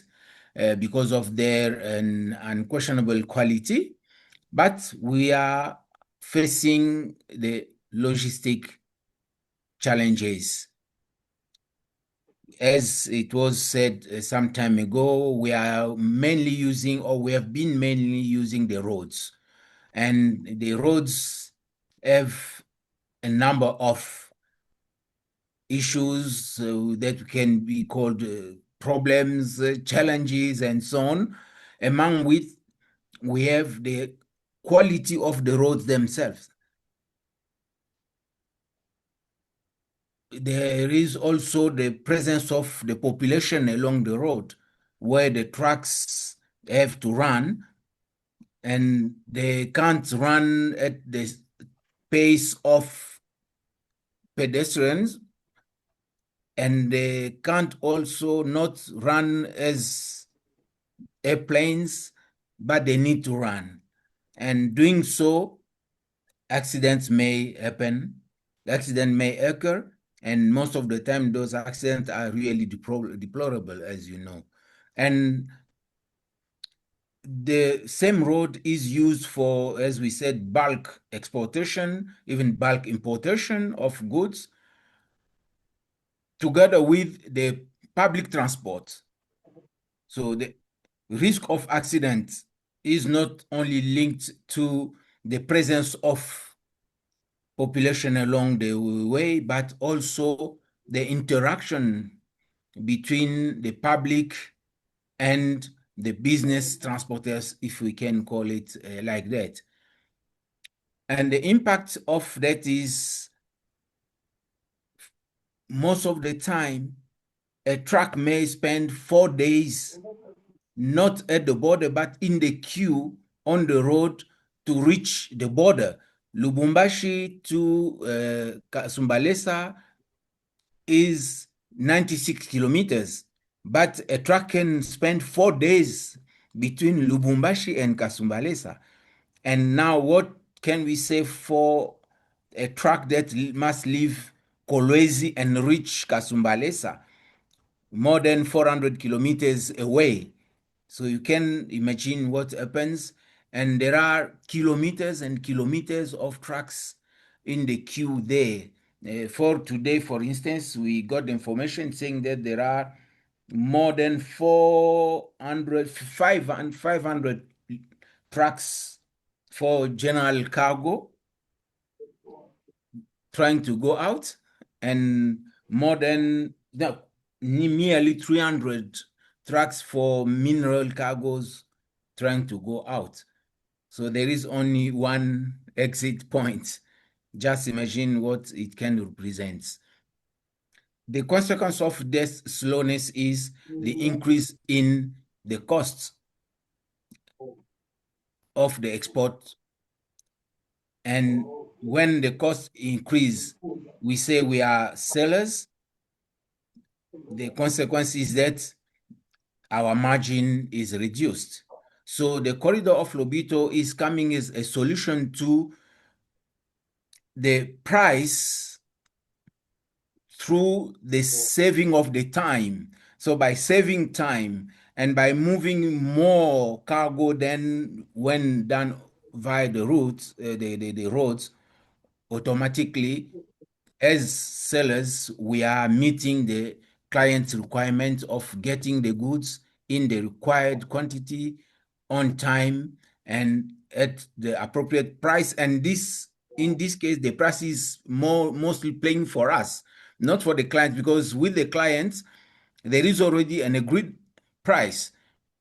because of their unquestionable quality, but we are facing the logistic challenges. as it was said some time ago, we are mainly using, or we have been mainly using the roads. And the roads have a number of issues that can be called problems, challenges, and so on, among which we have the quality of the roads themselves. There is also the presence of the population along the road, where the trucks have to run, and they can't run at the pace of pedestrians, and they can't also not run as airplanes, but they need to run. And doing so, accidents may happen, accident may occur, and most of the time those accidents are really deplorable, as you know. And the same road is used for, as we said, bulk exportation, even bulk importation of goods, together with the public transport. So the risk of accident is not only linked to the presence of population along the way, but also the interaction between the public and the business transporters, if we can call it like that. And the impact of that is, most of the time, a truck may spend 4 days not at the border, but in the queue on the road to reach the border. Lubumbashi to Kasumbalesa is 96 kilometers, but a truck can spend 4 days between Lubumbashi and Kasumbalesa. And now what can we say for a truck that must leave Kolwezi and reach Kasumbalesa, more than 400 kilometers away? So you can imagine what happens. And there are kilometers and kilometers of trucks in the queue there. For today, for instance, we got information saying that there are more than 500 trucks for general cargo trying to go out, and more than nearly 300 trucks for mineral cargoes trying to go out. So there is only one exit point. Just imagine what it can represent. The consequence of this slowness is the increase in the costs of the export. And when the costs increase, we say we are sellers. The consequence is that our margin is reduced. So the corridor of Lobito is coming as a solution to the price through the saving of the time. So by saving time and by moving more cargo than when done via the routes, the roads, automatically, as sellers, we are meeting the client's requirement of getting the goods in the required quantity, on time, and at the appropriate price. And this, in this case, the price is mostly playing for us, not for the client, because with the clients, there is already an agreed price.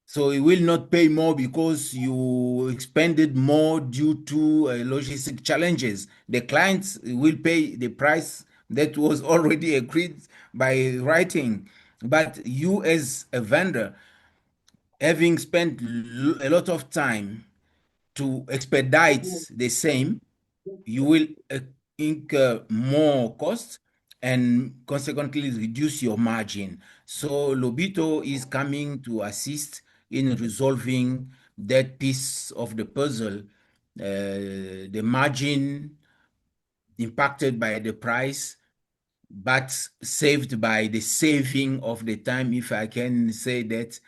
So you will not pay more because you expended more due to logistic challenges. The clients will pay the price that was already agreed by writing. But you as a vendor, having spent a lot of time to expedite the same, you will incur more costs and consequently reduce your margin. So Lobito is coming to assist in resolving that piece of the puzzle, the margin impacted by the price, but saved by the saving of the time, if I can say that.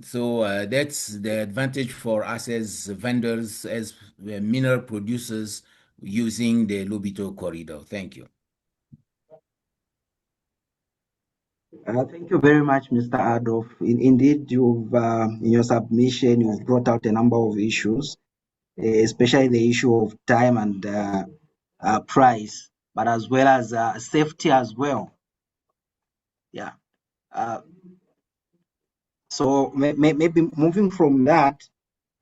So that's the advantage for us as vendors, as mineral producers, using the Lobito corridor. Thank you. Thank you very much, Mr. Adolf. Indeed, you've in your submission, you've brought out a number of issues, especially the issue of time and price, but as well as safety as well. Yeah. So maybe moving from that,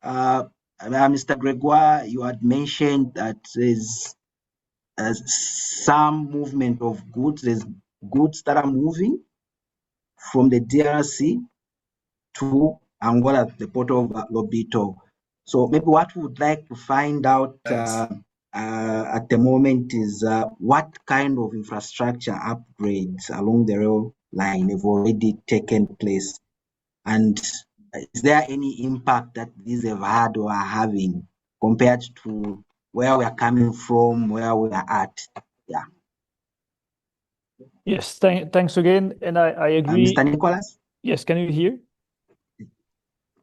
Mr. Gregoire, you had mentioned that there's some movement of goods. There's goods that are moving from the DRC to Angola, the port of Lobito. So maybe what we would like to find out at the moment is what kind of infrastructure upgrades along the rail line have already taken place, and is there any impact that these have had or are having compared to where we are coming from, where we are at? Yeah. Yes, thanks again, and I agree. Mr. Nicholas? Yes, can you hear?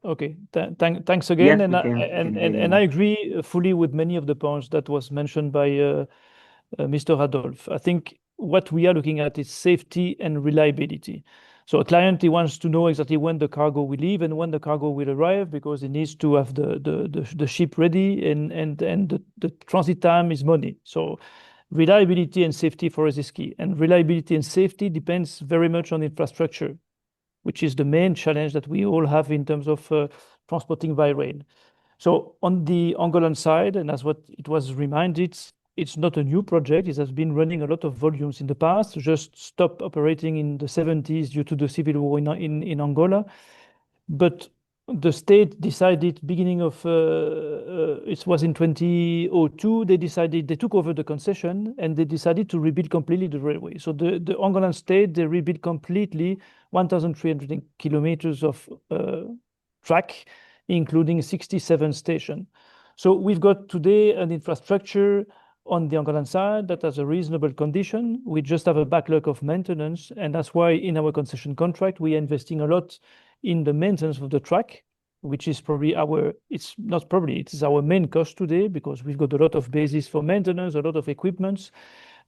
Okay, thanks again, Yes, and I agree fully with many of the points that was mentioned by Mr. Adolf. I think what we are looking at is safety and reliability. So a client, he wants to know exactly when the cargo will leave and when the cargo will arrive, because he needs to have the ship ready, and the transit time is money. So reliability and safety for us is key. And reliability and safety depends very much on infrastructure, which is the main challenge that we all have in terms of transporting by rail. So on the Angolan side, and as what it was reminded, it's not a new project. It has been running a lot of volumes in the past, just stopped operating in the 70s due to the civil war in Angola. But the state decided beginning of, it was in 2002, they took over the concession and they decided to rebuild completely the railway. So the Angolan state, they rebuilt completely 1,300 kilometers of track, including 67 stations. So we've got today an infrastructure on the Angolan side that has a reasonable condition. We just have a backlog of maintenance, and that's why in our concession contract, we are investing a lot in the maintenance of the track, which is probably it's not probably, it is our main cost today, because we've got a lot of bases for maintenance, a lot of equipments,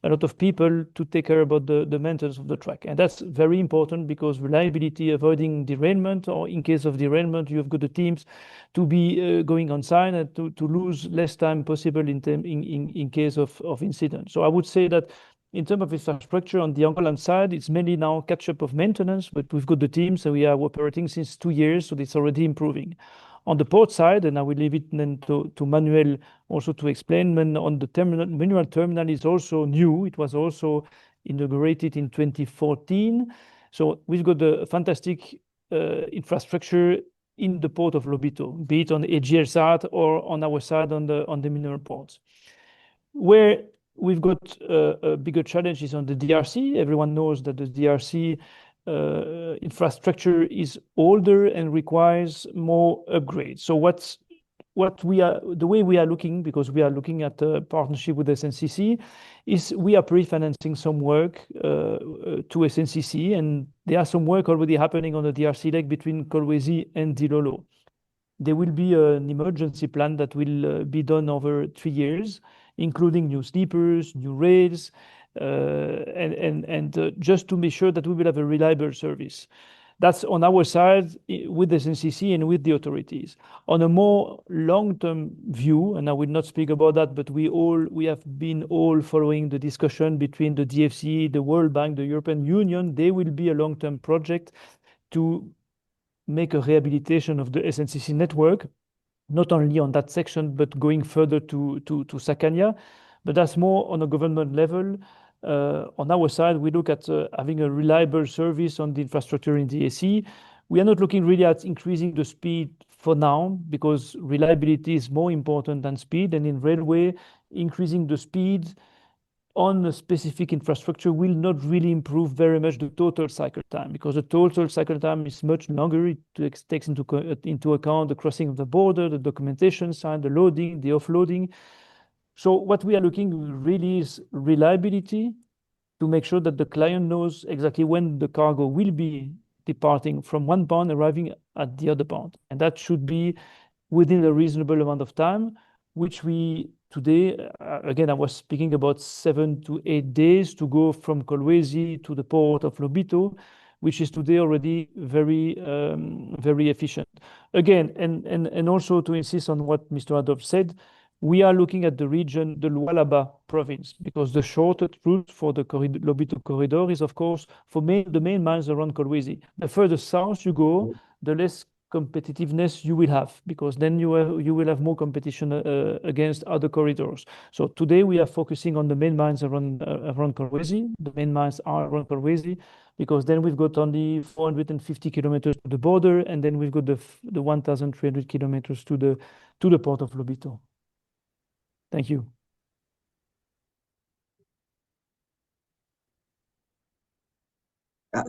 a lot of people to take care about the maintenance of the track. And that's very important, because reliability, avoiding derailment, or in case of derailment, you've got the teams to be going on site and to lose less time possible in case of incident. So I would say that in terms of infrastructure on the Angolan side, it's mainly now catch up of maintenance, but we've got the team, so we are operating since 2 years, so it's already improving. On the port side, and I will leave it then to Manuel also to explain, when on the terminal, mineral terminal is also new. It was also inaugurated in 2014. So we've got a fantastic infrastructure in the port of Lobito, be it on the AGL side or on our side on the mineral ports. Where we've got a bigger challenge is on the DRC. Everyone knows that the DRC infrastructure is older and requires more upgrades. So the way we are looking, because we are looking at a partnership with SNCC, is we are pre-financing some work to SNCC, and there are some work already happening on the DRC leg between Kolwezi and Dilolo. There will be an emergency plan that will be done over 3 years, including new sleepers, new rails, and just to make sure that we will have a reliable service. That's on our side with the SNCC and with the authorities. On a more long-term view, and I will not speak about that, but we have been all following the discussion between the DFC, the World Bank, the European Union. There will be a long-term project to make a rehabilitation of the SNCC network, not only on that section, but going further to Sakania. But that's more on a government level. On our side, we look at having a reliable service on the infrastructure in the AC. We are not looking really at increasing the speed for now, because reliability is more important than speed. And in railway, increasing the speed on a specific infrastructure will not really improve very much the total cycle time, because the total cycle time is much longer. It takes into account the crossing of the border, the documentation side, the loading, the offloading. So what we are looking really is reliability, to make sure that the client knows exactly when the cargo will be departing from one pond, arriving at the other pond. And that should be within a reasonable amount of time, which we today, again, I was speaking about 7 to 8 days to go from Kolwezi to the port of Lobito. which is today already very efficient. Again, and also to insist on what Mr. Adolphe said, we are looking at the region, the Lualaba province, because the shortest route for the Lobito corridor is, of course, for the main mines around Kolwezi. The further south you go, the less competitiveness you will have, because then you will have more competition against other corridors. So today we are focusing on the main mines around Kolwezi. The main mines are around Kolwezi, because then we've got only 450 kilometers to the border, and then we've got the 1,300 kilometers to the port of Lobito. Thank you.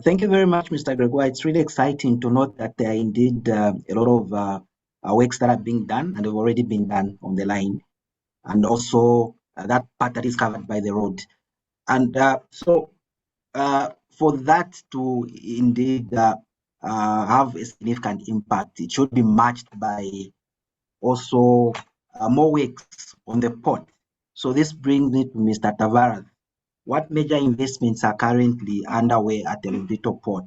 Thank you very much, Mr. Gregoire. It's really exciting to note that there are indeed a lot of works that are being done and have already been done on the line, and also that part that is covered by the road. And so for that to indeed have a significant impact, it should be matched by also more works on the port. So this brings me to Mr. Tavares. What major investments are currently underway at the LOBITO port?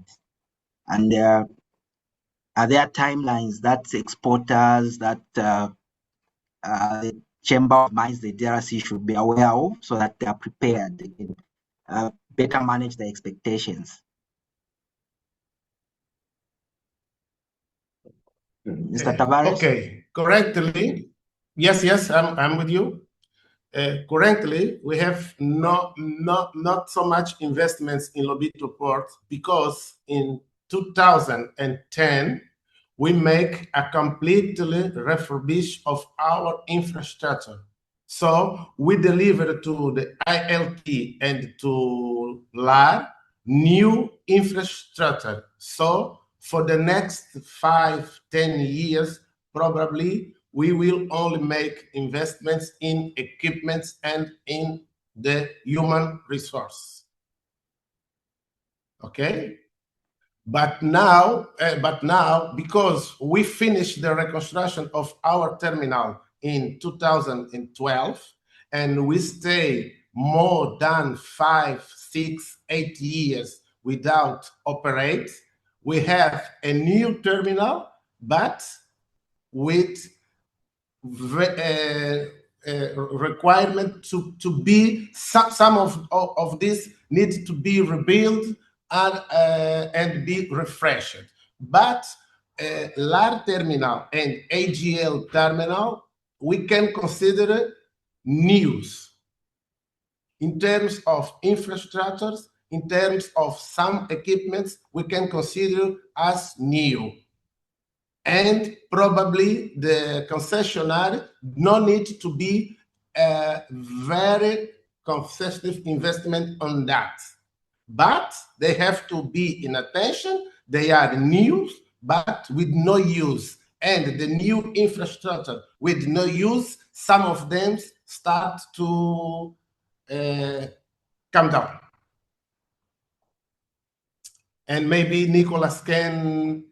And are there timelines that exporters, that the Chamber of Mines, the DRC, should be aware of, so that they are prepared, they can better manage their expectations? Mr. Tavares? Okay, currently, yes, I'm with you. Currently, we have not so much investments in Lobito Port, because in 2010 we make a completely refurbish of our infrastructure. So we deliver to the ILT and to LAR new infrastructure. So for the next 5-10 years, probably we will only make investments in equipments and in the human resource. Okay? But now, because we finished the reconstruction of our terminal in 2012, and we stay more than 5, 6, 8 years without operate, we have a new terminal, but with requirement to be some of this need to be rebuilt and be refreshed. But LAR terminal and AGL terminal, we can consider news in terms of infrastructures, in terms of some equipments, we can consider as new. And probably the concessionaire no need to be a very concessive investment on that. But they have to be in attention. They are new, but with no use. And the new infrastructure with no use, some of them start to come down. And maybe Nicolas can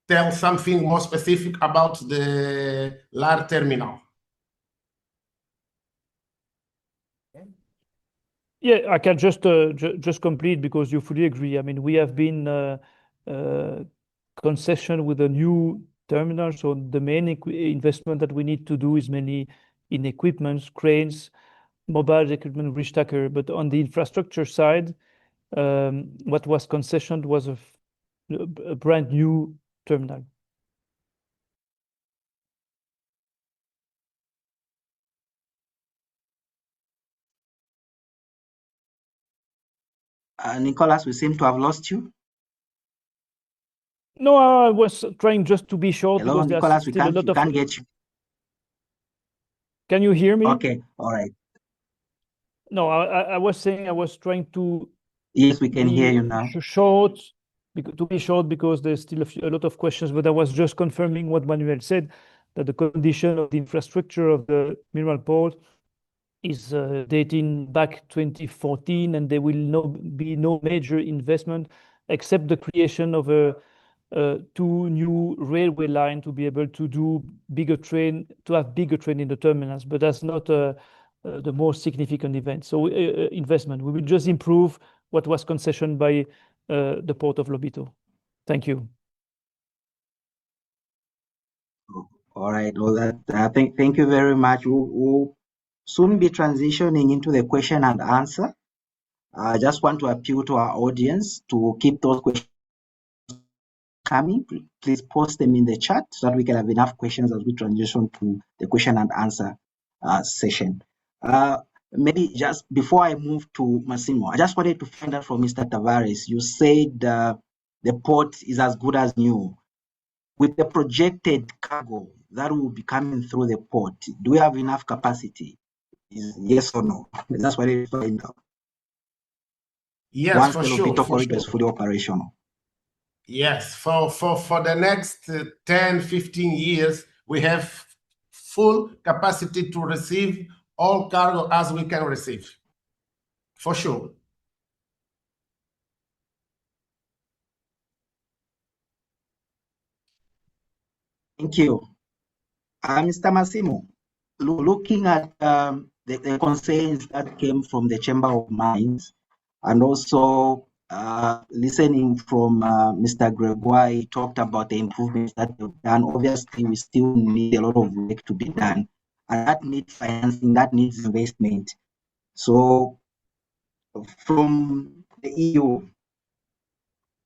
tell something more specific about the LAR terminal. Yeah, I can just complete, because you fully agree. I mean, we have been concession with a new terminal, so the main investment that we need to do is mainly in equipment, cranes, mobile equipment, bridge stacker. But on the infrastructure side, what was concessioned was a brand new terminal. Nicolas, we seem to have lost you. No, I was trying just to be short. Hello, because Nicolas, there's still a lot of. can't get you. Can you hear me? Okay, all right. No, I was saying I was trying to. Yes, we can hear you now. Short, to be short, because there's still a lot of questions, but I was just confirming what Manuel said, that the condition of the infrastructure of the mineral port is dating back 2014, and there will be no major investment except the creation of two new railway line to be able to do have bigger train in the terminals, but that's not the most significant event. So investment, we will just improve what was concessioned by the port of Lobito. Thank you. All right. Well, thank you very much. We'll soon be transitioning into the question and answer. I just want to appeal to our audience to keep those questions coming. Please post them in the chat so that we can have enough questions as we transition to the question and answer session. Maybe just before I move to Massimo, I just wanted to find out from Mr. Tavares. You said the port is as good as new. With the projected cargo that will be coming through the port, do we have enough capacity? Yes or no? That's what I find out. Yes, Once for the sure. LOBITO corridor is fully operational. Yes, for the next 10, 15 years, we have full capacity to receive all cargo as we can receive, for sure. Thank you. Mr. Massimo, looking at the concerns that came from the Chamber of Mines and also listening from Mr. Gregoire, he talked about the improvements that they've done. Obviously, we still need a lot of work to be done, and that needs financing, that needs investment. So, from the EU,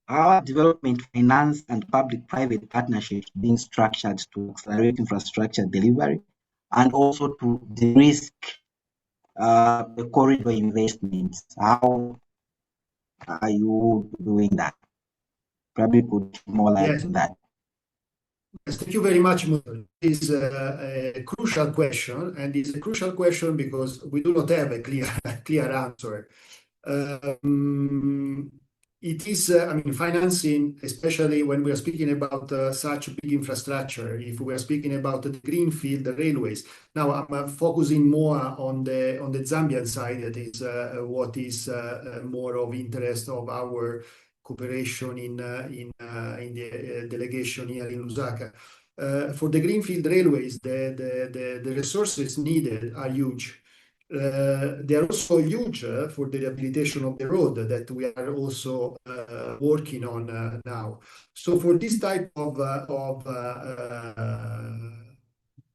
our development finance and public-private partnerships being structured to accelerate infrastructure delivery and also to de-risk the corridor investments. How are you doing that? Probably could shed more light on that. Yes, thank you very much, Muto. This is a crucial question, and it's a crucial question because we do not have a clear answer. It is, I mean, financing, especially when we are speaking about such big infrastructure, if we are speaking about the greenfield, the railways. Now, I'm focusing more on the Zambian side. That is what is more of interest of our cooperation in the delegation here in Lusaka. For the greenfield railways, the resources needed are huge. They are also huge for the rehabilitation of the road that we are also working on now. So for this type of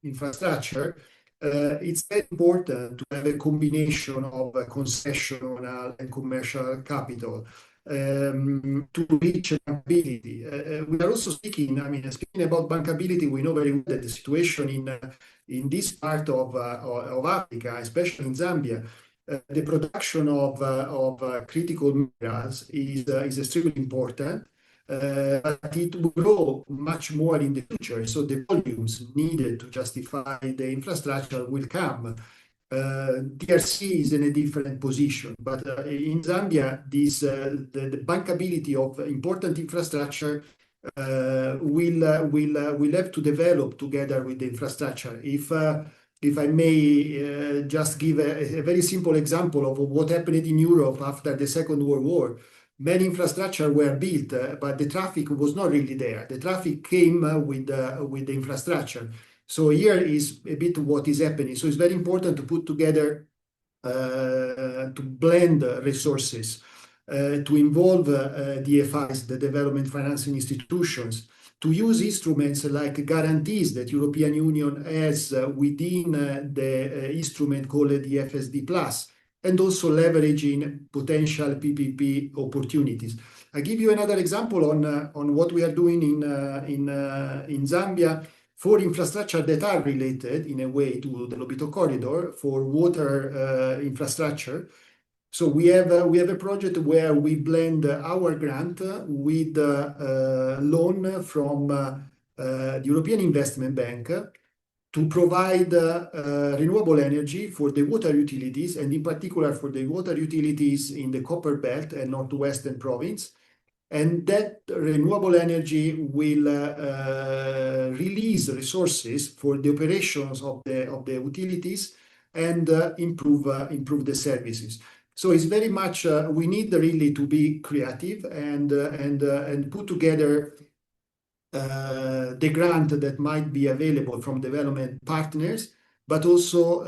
infrastructure, it's very important to have a combination of concessional and commercial capital to reach bankability. We are also speaking, I mean, speaking about bankability, we know very well that the situation in this part of Africa, especially in Zambia, the production of critical minerals is extremely important, but it will grow much more in the future. So the volumes needed to justify the infrastructure will come. DRC is in a different position, but in Zambia, the bankability of important infrastructure will have to develop together with the infrastructure. If I may just give a very simple example of what happened in Europe after the Second World War. Many infrastructure were built, but the traffic was not really there. The traffic came with the infrastructure. So here is a bit what is happening. So it's very important to put together, to blend resources, to involve DFIs, the development financing institutions, to use instruments like guarantees that European Union has within the instrument called the FSD+, and also leveraging potential PPP opportunities. I give you another example on what we are doing in Zambia for infrastructure that are related in a way to the Lobito corridor for water infrastructure. So we have a project where we blend our grant with loan from the European Investment Bank to provide renewable energy for the water utilities, and in particular for the water utilities in the Copper Belt and Northwestern Province. And that renewable energy will release resources for the operations of the utilities and improve the services. So it's very much we need really to be creative and put together the grant that might be available from development partners, but also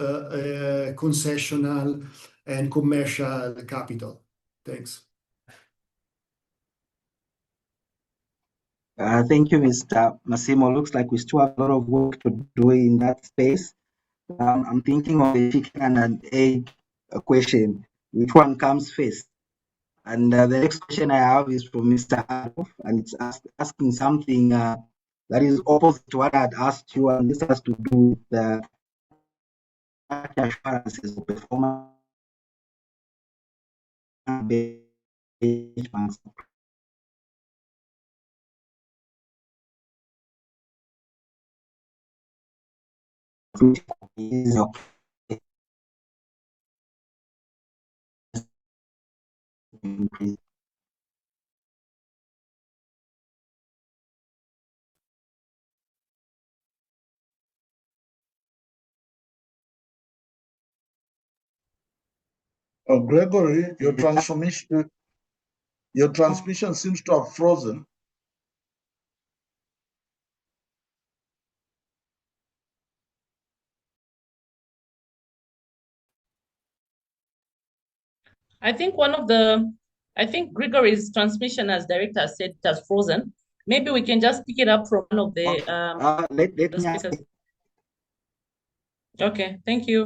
concessional and commercial capital. Thanks. Thank you, Mr. Massimo. Looks like we still have a lot of work to do in that space. I'm thinking of the chicken and an egg question. Which one comes first? And the next question I have is from Mr. Adolf, and it's asking something that is opposite to what I had asked you, and this has to do with the assurances of performance benchmarks. Gregory, your transmission seems to have frozen. I think Grigory's transmission as director said it has frozen. Maybe we can just pick it up from one of the Let the me ask speakers. Okay, thank you.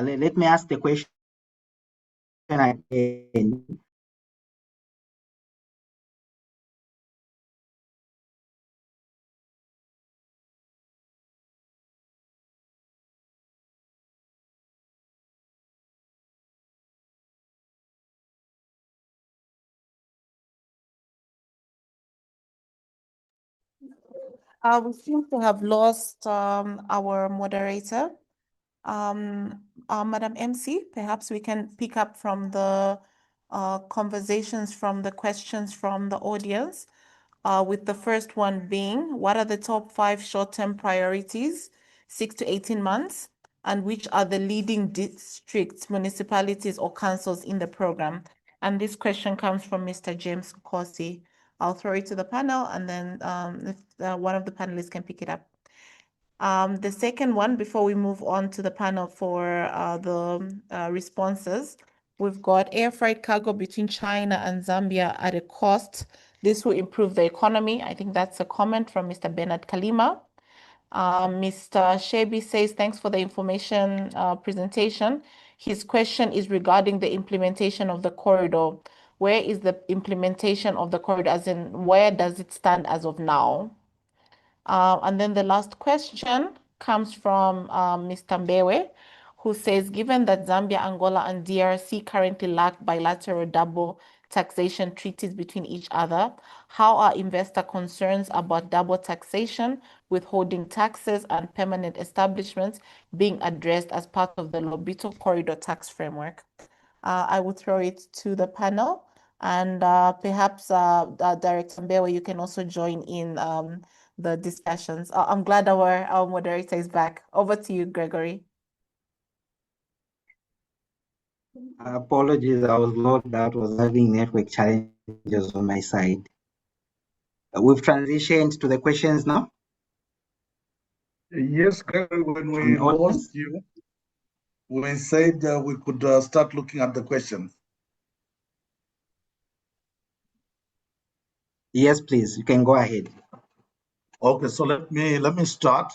let me ask the question again. We seem to have lost our moderator. Madam MC, perhaps we can pick up from the conversations from the questions from the audience, with the first one being, what are the top 5 short-term priorities, 6 to 18 months, and which are the leading districts, municipalities, or councils in the program? And this question comes from Mr. James Kosi. I'll throw it to the panel, and then if one of the panelists can pick it up. The second one, before we move on to the panel for the responses, we've got air freight cargo between China and Zambia at a cost. This will improve the economy. I think that's a comment from Mr. Bernard Kalima. Mr. Shebi says, thanks for the information presentation. His question is regarding the implementation of the corridor. Where is the implementation of the corridor, as in where does it stand as of now? And then the last question comes from Mr. Mbewe, who says, given that Zambia, Angola, and DRC currently lack bilateral double taxation treaties between each other, how are investor concerns about double taxation, withholding taxes, and permanent establishments being addressed as part of the Lobito corridor tax framework? I will throw it to the panel, and perhaps Director Mbewe, you can also join in the discussions. I'm glad our moderator is back. Over to you, Gregory. Apologies, I was logged out, was having network challenges on my side. We've transitioned to the questions now. Yes, Gregory, when we From audience? lost you, we said we could start looking at the questions. Yes, please, you can go ahead. Okay, so let me start.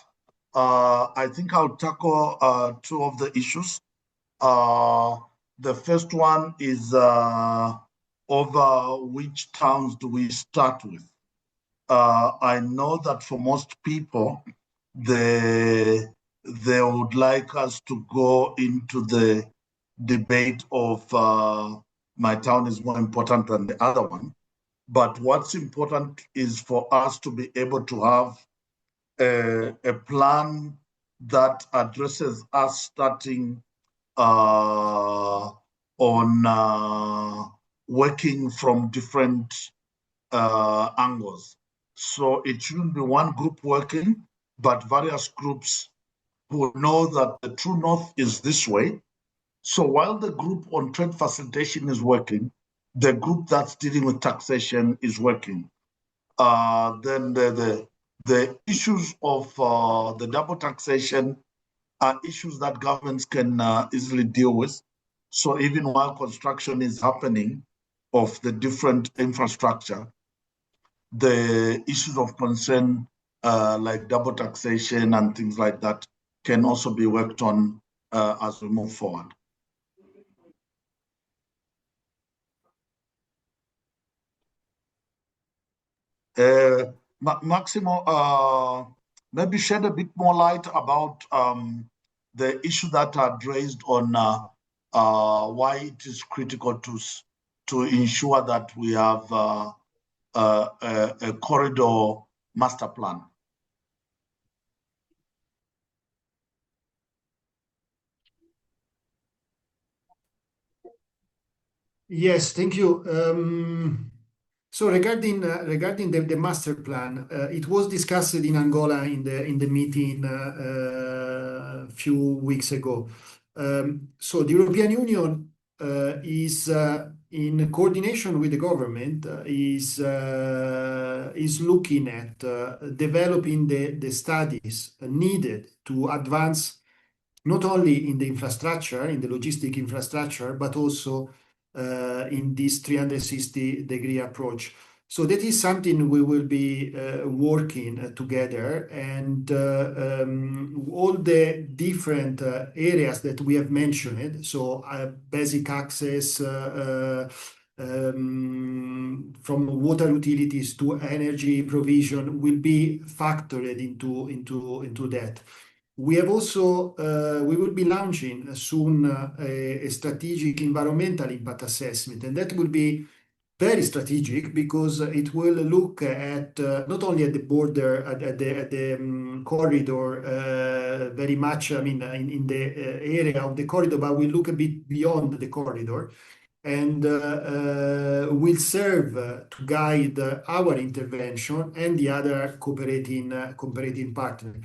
I think I'll tackle 2 of the issues. The first one is over which towns do we start with? I know that for most people, they would like us to go into the debate of my town is more important than the other one. But what's important is for us to be able to have a plan that addresses us starting on working from different angles. So it shouldn't be one group working, but various groups who know that the true north is this way, So while the group on trade facilitation is working, the group that's dealing with taxation is working. Then the issues of the double taxation are issues that governments can easily deal with. So even while construction is happening of the different infrastructure, the issues of concern like double taxation and things like that can also be worked on as we move forward. Maximo, maybe shed a bit more light about the issue that are raised on why it is critical to ensure that we have a corridor master plan. Yes, thank you. So regarding the master plan, it was discussed in Angola in the meeting a few weeks ago. So the European Union is in coordination with the government is looking at developing the studies needed to advance not only in the infrastructure, in the logistic infrastructure, but also in this 360-degree approach. So that is something we will be working together, and all the different areas that we have mentioned, so basic access from water utilities to energy provision will be factored into that. We have also, we will be launching soon a strategic environmental impact assessment, and that will be very strategic because it will look at not only at the border, at the corridor, very much, I mean, in the area of the corridor, but we look a bit beyond the corridor, and will serve to guide our intervention and the other cooperating partner.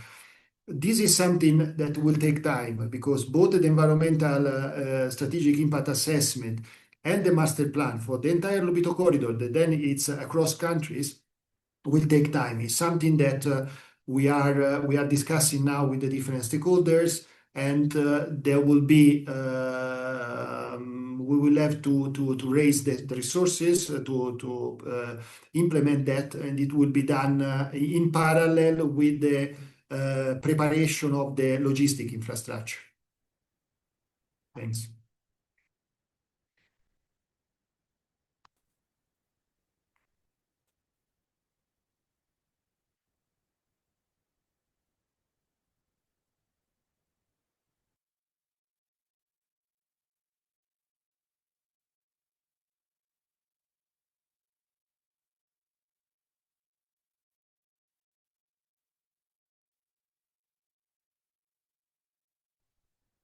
This is something that will take time because both the environmental strategic impact assessment and the master plan for the entire Lobito corridor, that then it's across countries, will take time. It's something that we are discussing now with the different stakeholders, and there will be we will have to raise the resources to implement that, and it will be done in parallel with the preparation of the logistic infrastructure. Thanks.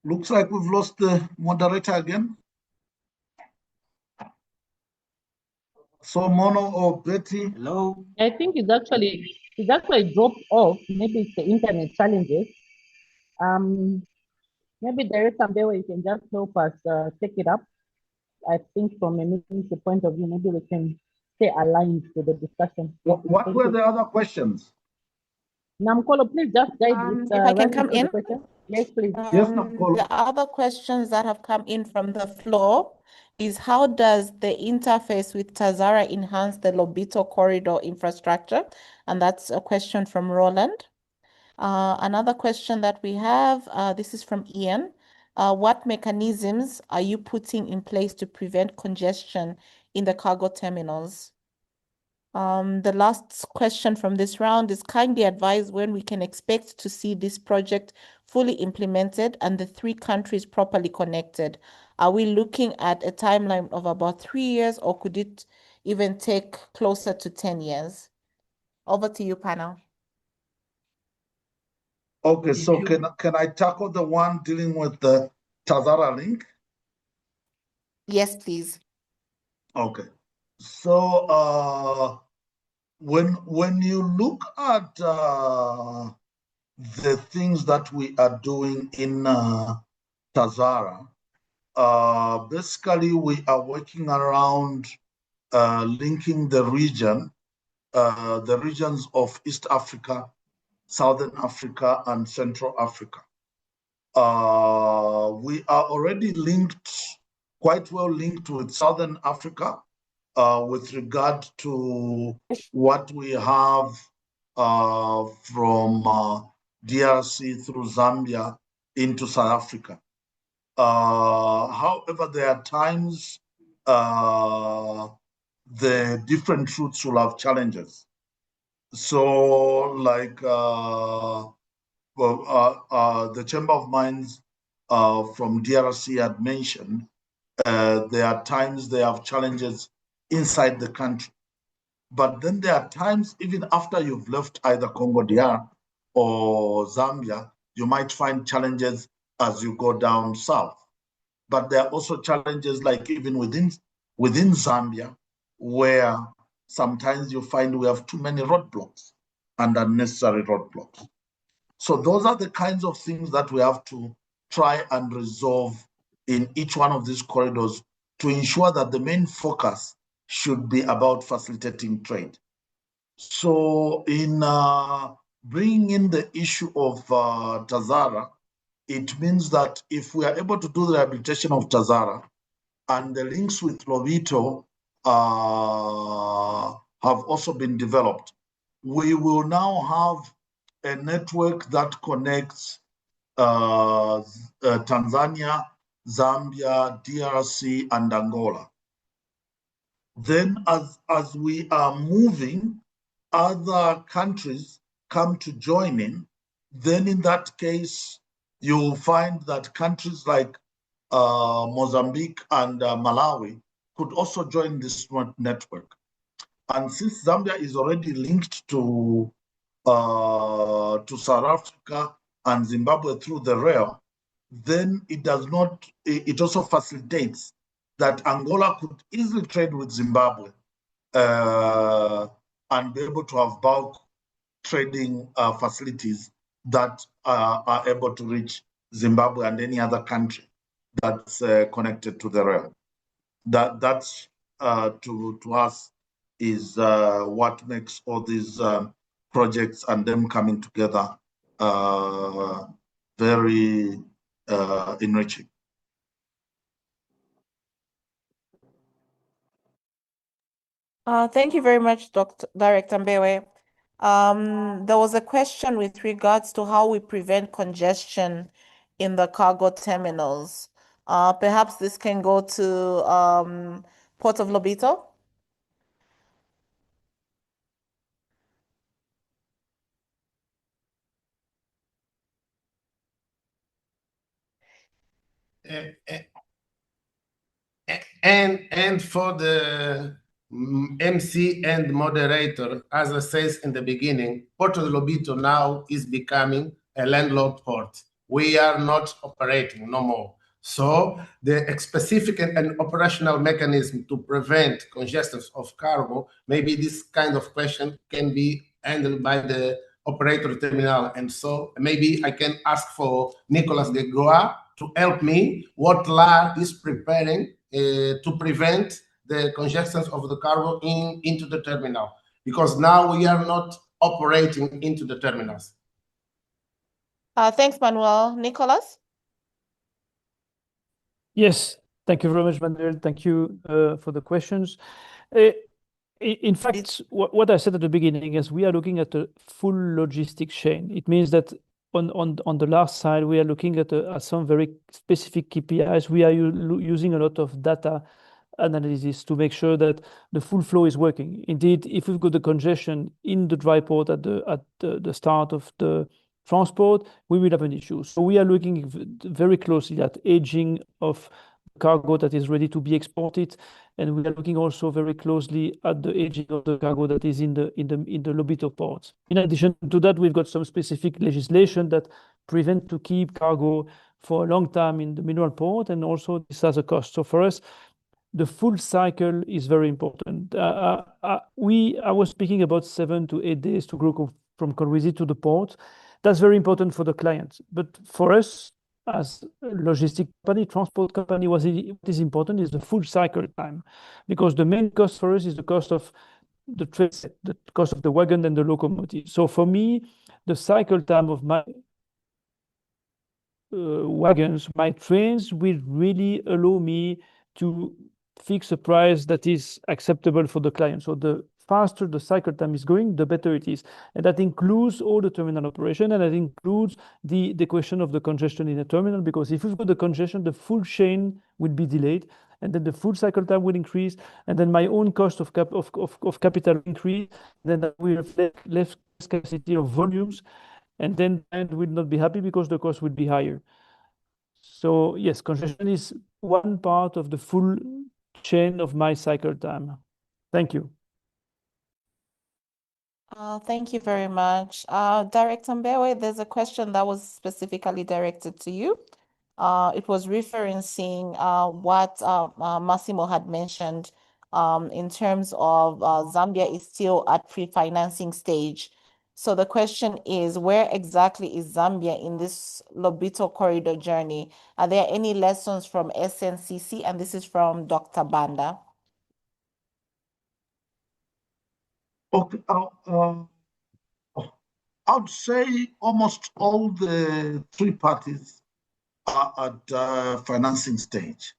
Looks like we've lost the moderator again. So Mono or Betty? Hello? I think it's actually dropped off. Maybe it's the internet challenges. Maybe Director Mbewe, you can just help us take it up. I think from a meeting point of view, maybe we can stay aligned to the discussion. What were the other questions? Namkolo, please just guide If I can come in. Yes, please. Yes, Namkolo. The other questions that have come in from the floor is how does the interface with Tazara enhance the Lobito corridor infrastructure? And that's a question from Roland. Another question that we have, this is from Ian. What mechanisms are you putting in place to prevent congestion in the cargo terminals? The last question from this round is kindly advise when we can expect to see this project fully implemented and the 3 countries properly connected. Are we looking at a timeline of about 3 years, or could it even take closer to 10 years? Over to you, panel. Okay, so can I tackle the one dealing with the Tazara link? Yes, please. Okay, so when you look at the things that we are doing in Tazara, Basically, we are working around linking the regions of East Africa, Southern Africa, and Central Africa. We are already quite well linked with Southern Africa with regard to what we have from DRC through Zambia into South Africa. However, there are times the different routes will have challenges. So, like the Chamber of Mines from DRC had mentioned, there are times they have challenges inside the country. But then there are times, even after you've left either Congo DR or Zambia, you might find challenges as you go down south. But there are also challenges like even within Zambia, where sometimes you find we have too many roadblocks and unnecessary roadblocks. So those are the kinds of things that we have to try and resolve in each one of these corridors to ensure that the main focus should be about facilitating trade. So in bringing in the issue of Tazara, it means that if we are able to do the rehabilitation of Tazara and the links with Lobito have also been developed, we will now have a network that connects Tanzania, Zambia, DRC, and Angola. Then as we are moving, other countries come to join in, then in that case, you'll find that countries like Mozambique and Malawi could also join this network. And since Zambia is already linked to South Africa and Zimbabwe through the rail, then it also facilitates that Angola could easily trade with Zimbabwe and be able to have bulk trading facilities that are able to reach Zimbabwe and any other country that's connected to the rail. That's to us is what makes all these projects and them coming together very enriching. Thank you very much, Director Mbewe. There was a question with regards to how we prevent congestion in the cargo terminals. Perhaps this can go to Port of Lobito. And for the MC and moderator, as I said in the beginning, Porto de Lobito now is becoming a landlord port. We are not operating no more. So the specific and operational mechanism to prevent congestion of cargo, maybe this kind of question can be handled by the operator terminal. And so maybe I can ask for Nicolas de Goa to help me what LAR is preparing to prevent the congestion of the cargo into the terminal, because now we are not operating into the terminals. Thanks, Manuel. Nicolas? Yes, thank you very much, Manuel. Thank you for the questions. In fact, what I said at the beginning is we are looking at a full logistic chain. It means that on the last side, we are looking at some very specific KPIs. We are using a lot of data analysis to make sure that the full flow is working. Indeed, if we've got the congestion in the dry port at the start of the transport, we will have an issue. So we are looking very closely at aging of cargo that is ready to be exported, and we are looking also very closely at the aging of the cargo that is in the Lobito ports. In addition to that, we've got some specific legislation that prevent to keep cargo for a long time in the mineral port, and also this has a cost. So for us, the full cycle is very important. I was speaking about 7 to 8 days to go from Kolwezi to the port. That's very important for the client. But for us, as a logistic company, transport company, what is important is the full cycle time, because the main cost for us is the cost of the train set, the cost of the wagon and the locomotive. So for me, the cycle time of my wagons, my trains will really allow me to fix a price that is acceptable for the client. So the faster the cycle time is going, the better it is. And that includes all the terminal operation, and that includes the question of the congestion in a terminal, because if you've got the congestion, the full chain will be delayed, and then the full cycle time will increase, and then my own cost of capital increase, then that will have less scarcity of volumes, and then client will not be happy because the cost will be higher. So yes, congestion is one part of the full chain of my cycle time. Thank you. Thank you very much. Director Mbewe, there's a question that was specifically directed to you. It was referencing what Massimo had mentioned in terms of Zambia is still at pre-financing stage. So the question is, where exactly is Zambia in this Lobito corridor journey? Are there any lessons from SNCC? And this is from Dr. Banda. Okay, I'd say almost all the three parties are at financing stage.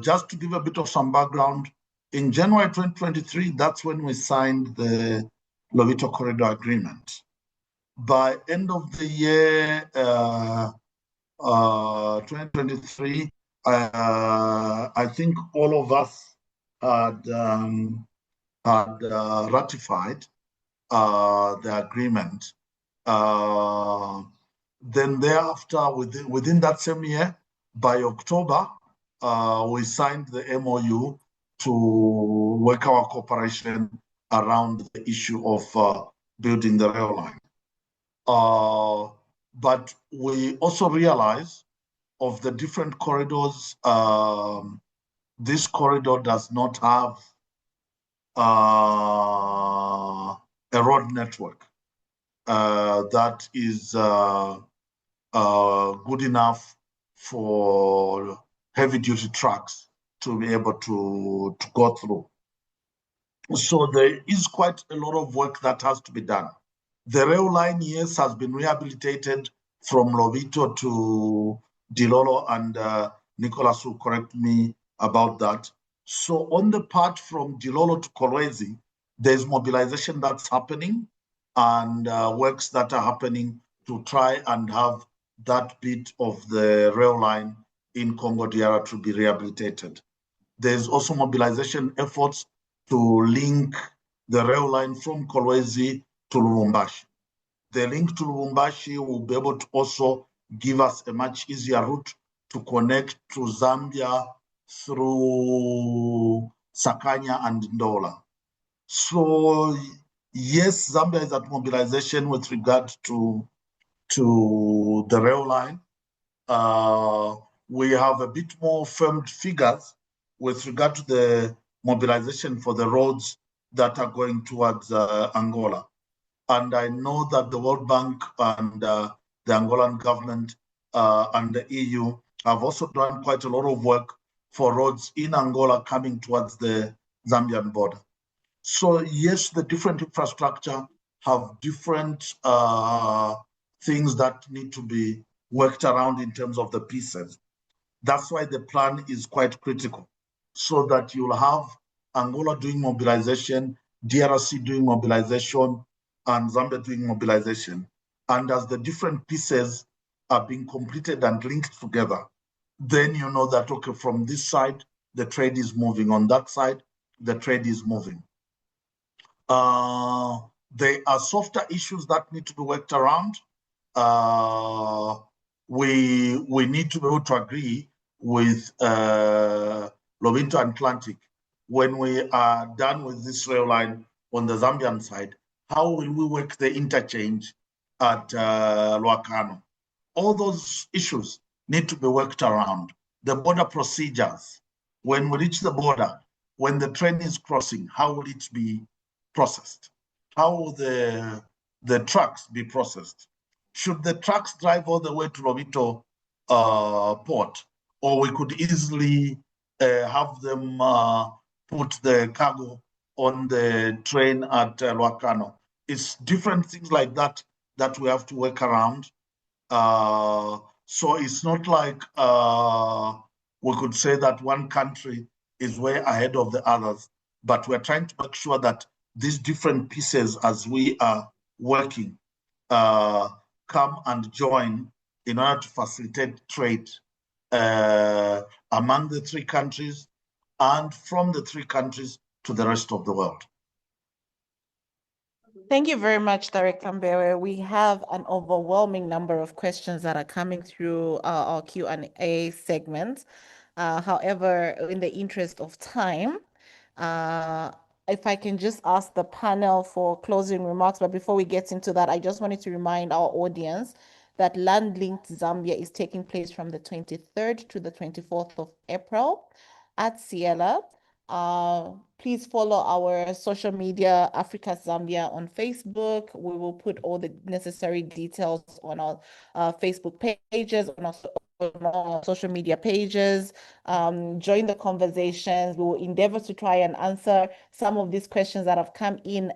Just to give a bit of some background, in January 2023, that's when we signed the LOBITO corridor agreement. By end of the year 2023, I think all of us had ratified the agreement. Then thereafter, within that same year, by October, we signed the MOU to work our cooperation around the issue of building the rail line. But we also realize of the different corridors, this corridor does not have a road network that is good enough for heavy-duty trucks to be able to go through. So there is quite a lot of work that has to be done. The rail line, yes, has been rehabilitated from Lobito to Dilolo, and Nicholas will correct me about that. So on the part from Dilolo to Kolwezi, there's mobilization that's happening and works that are happening to try and have that bit of the rail line in Congo DR to be rehabilitated. There's also mobilization efforts to link the rail line from Kolwezi to Lubumbashi. The link to Lubumbashi will be able to also give us a much easier route to connect to Zambia through Sakanya and Ndola. So yes, Zambia is at mobilization with regard to the rail line. We have a bit more firm figures with regard to the mobilization for the roads that are going towards Angola. And I know that the World Bank and the Angolan government and the EU have also done quite a lot of work for roads in Angola coming towards the Zambian border. So yes, the different infrastructure have different things that need to be worked around in terms of the pieces. That's why the plan is quite critical, so that you'll have Angola doing mobilization, DRC doing mobilization, and Zambia doing mobilization. And as the different pieces are being completed and linked together, then you know that, okay, from this side, the trade is moving. On that side, the trade is moving. There are softer issues that need to be worked around. We need to be able to agree with Lobito Atlantic when we are done with this rail line on the Zambian side. How will we work the interchange at Luakano? All those issues need to be worked around. The border procedures, when we reach the border, when the train is crossing, how will it be processed? How will the trucks be processed? should the trucks drive all the way to Lobito port, or we could easily have them put the cargo on the train at Luacano. It's different things like that that we have to work around. So it's not like we could say that one country is way ahead of the others, but we're trying to make sure that these different pieces, as we are working, come and join in order to facilitate trade among the three countries and from the three countries to the rest of the world. Thank you very much, Director Mbewe. We have an overwhelming number of questions that are coming through our Q&A segment. However, in the interest of time, if I can just ask the panel for closing remarks, but before we get into that, I just wanted to remind our audience that Land Linked Zambia is taking place from the 23rd to the 24th of April at Ciela. Please follow our social media, Africa Zambia, on Facebook. We will put all the necessary details on our Facebook pages, on our social media pages. Join the conversations. We will endeavor to try and answer some of these questions that have come in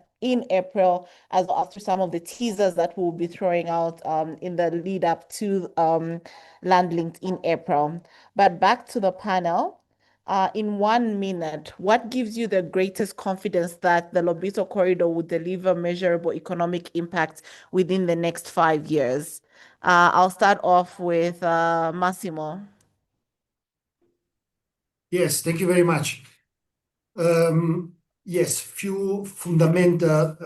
April, as well as through some of the teasers that we'll be throwing out in the lead up to Land Linked in April. But back to the panel. In 1 minute, what gives you the greatest confidence that the Lobito corridor will deliver measurable economic impact within the next 5 years? I'll start off with Massimo. Yes, thank you very much. Yes, few fundamental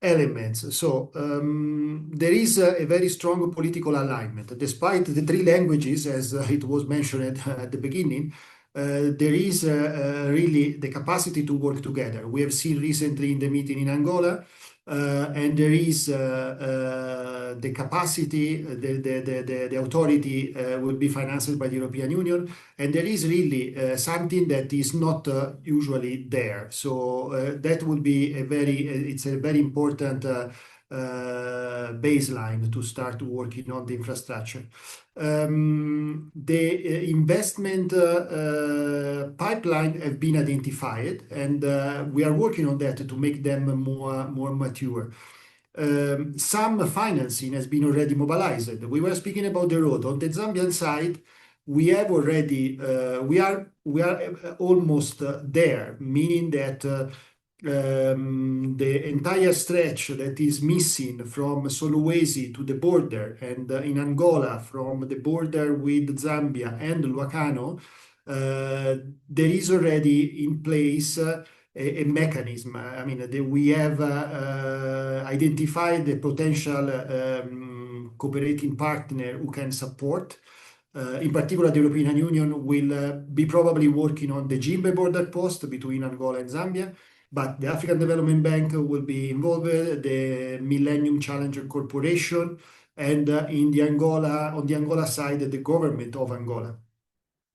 elements. So there is a very strong political alignment. Despite the three languages, as it was mentioned at the beginning, there is really the capacity to work together. We have seen recently in the meeting in Angola, and there is the capacity, the authority will be financed by the European Union, and there is really something that is not usually there. So that would be it's a very important baseline to start working on the infrastructure. The investment pipeline have been identified, and we are working on that to make them more mature. Some financing has been already mobilized. We were speaking about the road. On the Zambian side, we have already, we are almost there, meaning that the entire stretch that is missing from Solwezi to the border, and in Angola from the border with Zambia and Luacano, there is already in place a mechanism. I mean, we have identified the potential cooperating partner who can support. In particular, the European Union will be probably working on the Jimbe border post between Angola and Zambia, but the African Development Bank will be involved, the Millennium Challenger Corporation, and on the Angola side, the government of Angola.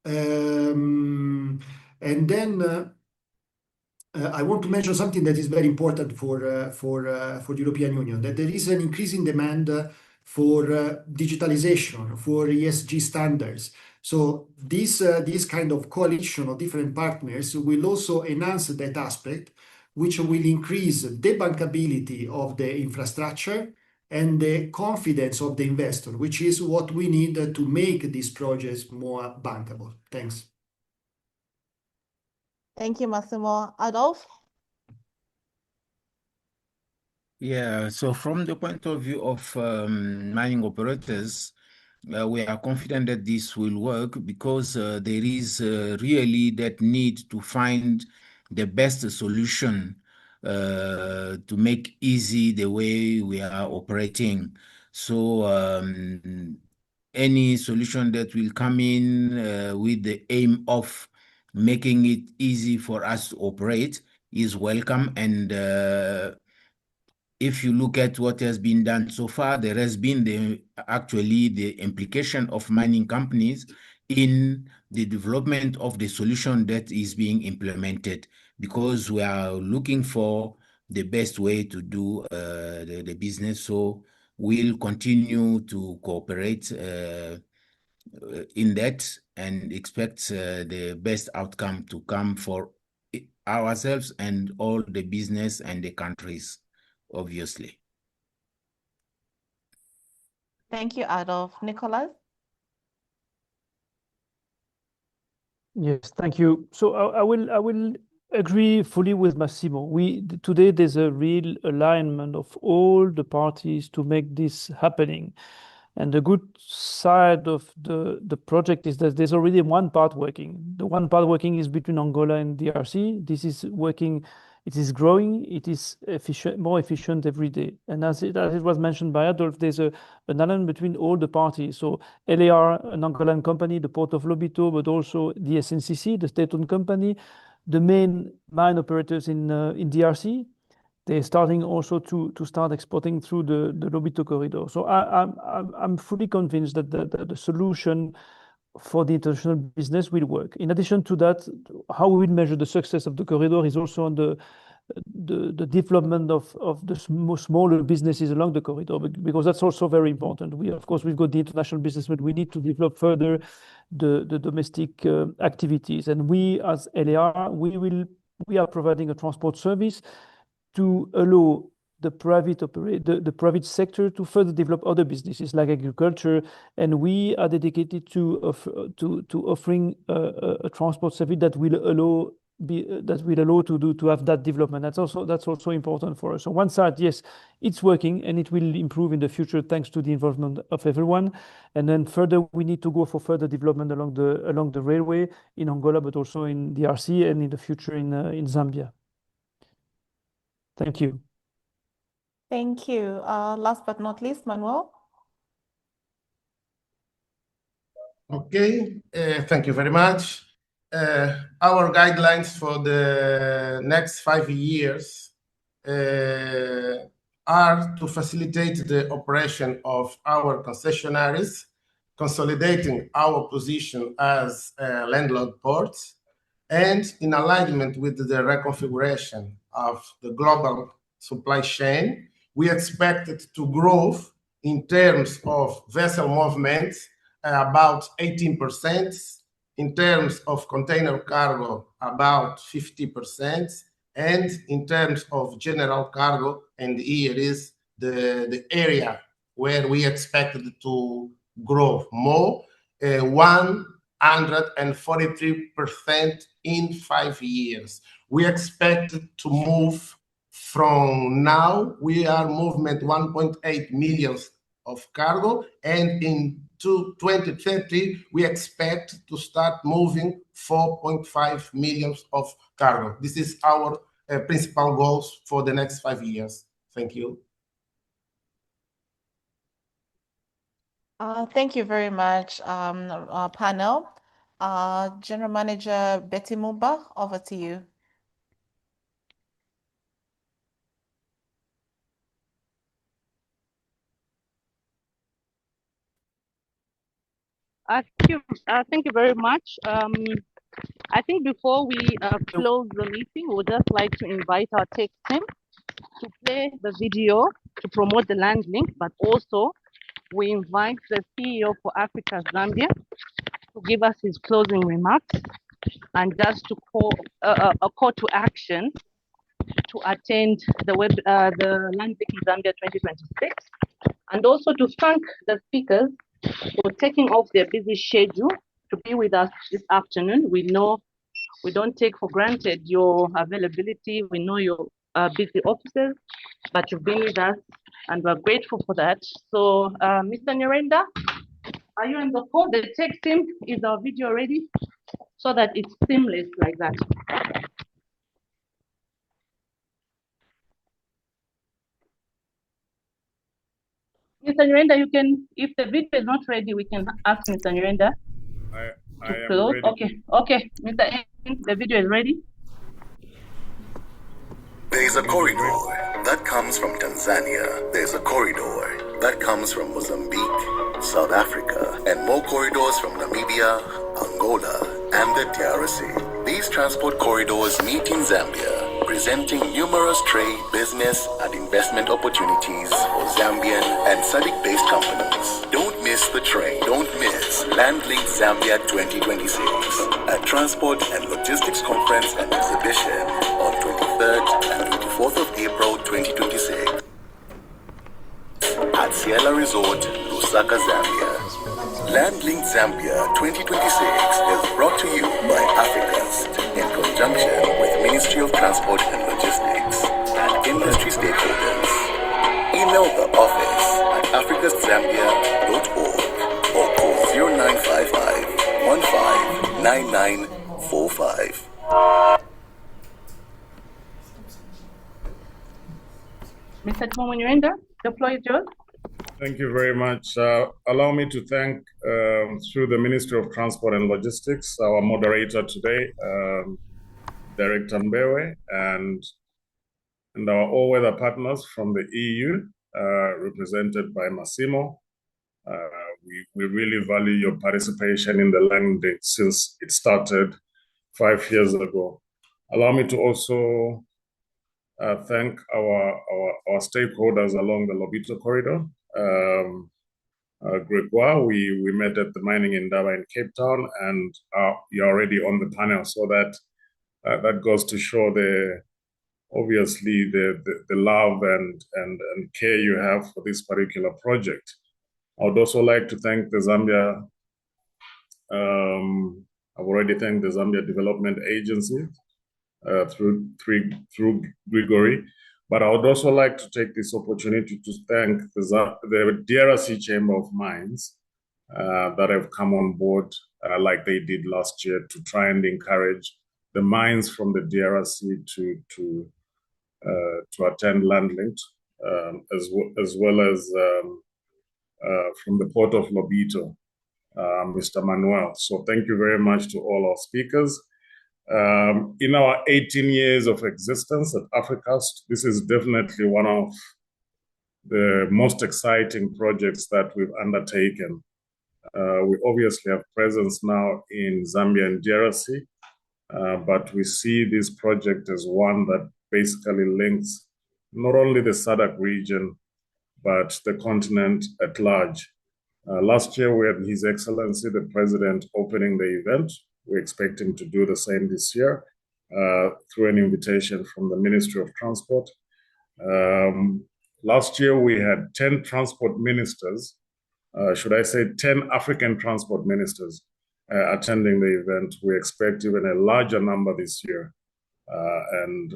And then I want to mention something that is very important for the European Union, that there is an increasing demand for digitalization, for ESG standards. So this kind of coalition of different partners will also enhance that aspect, which will increase the bankability of the infrastructure and the confidence of the investor, which is what we need to make these projects more bankable. Thanks. Thank you, Massimo. Adolf? Yeah, so from the point of view of mining operators, we are confident that this will work because there is really that need to find the best solution to make easy the way we are operating. So any solution that will come in with the aim of making it easy for us to operate is welcome. And if you look at what has been done so far, there has been actually the implication of mining companies in the development of the solution that is being implemented, because we are looking for the best way to do the business. So We'll continue to cooperate in that and expect the best outcome to come for ourselves and all the business and the countries, obviously. Thank you, Adolf. Nicholas? Yes, thank you. So I will agree fully with Massimo. Today there's a real alignment of all the parties to make this happening. And the good side of the project is that there's already one part working. The one part working is between Angola and DRC. This is working, it is growing, it is more efficient every day. And as it was mentioned by Adolf, there's an alignment between all the parties. So LAR, an Angolan company, the port of Lobito, but also the SNCC, the state-owned company, the main mine operators in DRC. They're starting also to start exporting through the Lobito corridor. So I'm fully convinced that the solution for the international business will work. In addition to that, how we will measure the success of the corridor is also on the development of the smaller businesses along the corridor, because that's also very important. Of course, we've got the international business, but we need to develop further the domestic activities. And we, as LAR, we are providing a transport service to allow the private sector to further develop other businesses like agriculture, and we are dedicated to offering a transport service that will allow to have that development. That's also important for us. So one side, yes, it's working and it will improve in the future thanks to the involvement of everyone. And then further, we need to go for further development along the railway in Angola, but also in DRC and in the future in Zambia. Thank you. Thank you. Last but not least, Manuel. Okay, thank you very much. Our guidelines for the next 5 years are to facilitate the operation of our concessionaires, consolidating our position as landlord ports, and in alignment with the reconfiguration of the global supply chain, we expect it to grow in terms of vessel movements about 18%, in terms of container cargo about 50%, and in terms of general cargo, and here is the area where we expected to grow more, 143% in 5 years. We expect to move from now, we are movement 1.8 million of cargo, and in 2030, we expect to start moving 4.5 million of cargo. This is our principal goals for the next 5 years. Thank you. Thank you very much, panel. General Manager Betty Mumba, over to you. Thank you very much. I think before we close the meeting, we would just like to invite our tech team to play the video to promote the land link, but also we invite the CEO for Africa Zambia to give us his closing remarks and just to call a call to action to attend the Land Link in Zambia 2026, and also to thank the speakers for taking off their busy schedule to be with us this afternoon. We know we don't take for granted your availability. We know you're busy officers, but you've been with us and we're grateful for that. So, Mr. Nyirenda, are you on the call? The tech team, is our video ready so that it's seamless like that? Mr. Nyirenda, you can, if the video is not ready, we can ask Mr. Nyirenda to close. Okay, okay, Mr. N, the video is ready. There's a corridor that comes from Tanzania. There's a corridor that comes from Mozambique, South Africa, and more corridors from Namibia, Angola, and the DRC. These transport corridors meet in Zambia presenting numerous trade, business, and investment opportunities for Zambian and SADC-based companies. Don't miss the train. Don't miss LandLink Zambia 2026, a transport and logistics conference and exhibition on 23rd and 24th of April 2026 at Ciela Resort, Lusaka, Zambia. LandLink Zambia 2026 is brought to you by Africast in conjunction with Ministry of Transport and Logistics and industry stakeholders. Email the office at africastzambia.org or call 0955 159945. Mr. Timomunyenda, the floor is yours. Thank you very much. Allow me to thank, through the Ministry of Transport and Logistics, our moderator today, Director Mbewe, and our all-weather partners from the EU, represented by Massimo. We really value your participation in the landing since it started 5 years ago. Allow me to also thank our stakeholders along the Lobito corridor. Gregoire, we met at the Mining Indaba in Cape Town, and you're already on the panel, so that goes to show obviously the love and care you have for this particular project. I would also like to thank the Zambia. I've already thanked the Zambia Development Agency through Grigori. But I would also like to take this opportunity to thank the DRC Chamber of Mines that have come on board like they did last year to try and encourage the mines from the DRC to attend LandLink, as well as from the port of Lobito, Mr. Manuel. So thank you very much to all our speakers. In our 18 years of existence at Africast, this is definitely one of the most exciting projects that we've undertaken. We obviously have presence now in Zambia and DRC, but we see this project as one that basically links not only the SADC region, but the continent at large. Last year, we had His Excellency, the President, opening the event. We expect him to do the same this year through an invitation from the Ministry of Transport. Last year, we had 10 transport ministers, should I say 10 African transport ministers attending the event. We expect even a larger number this year. And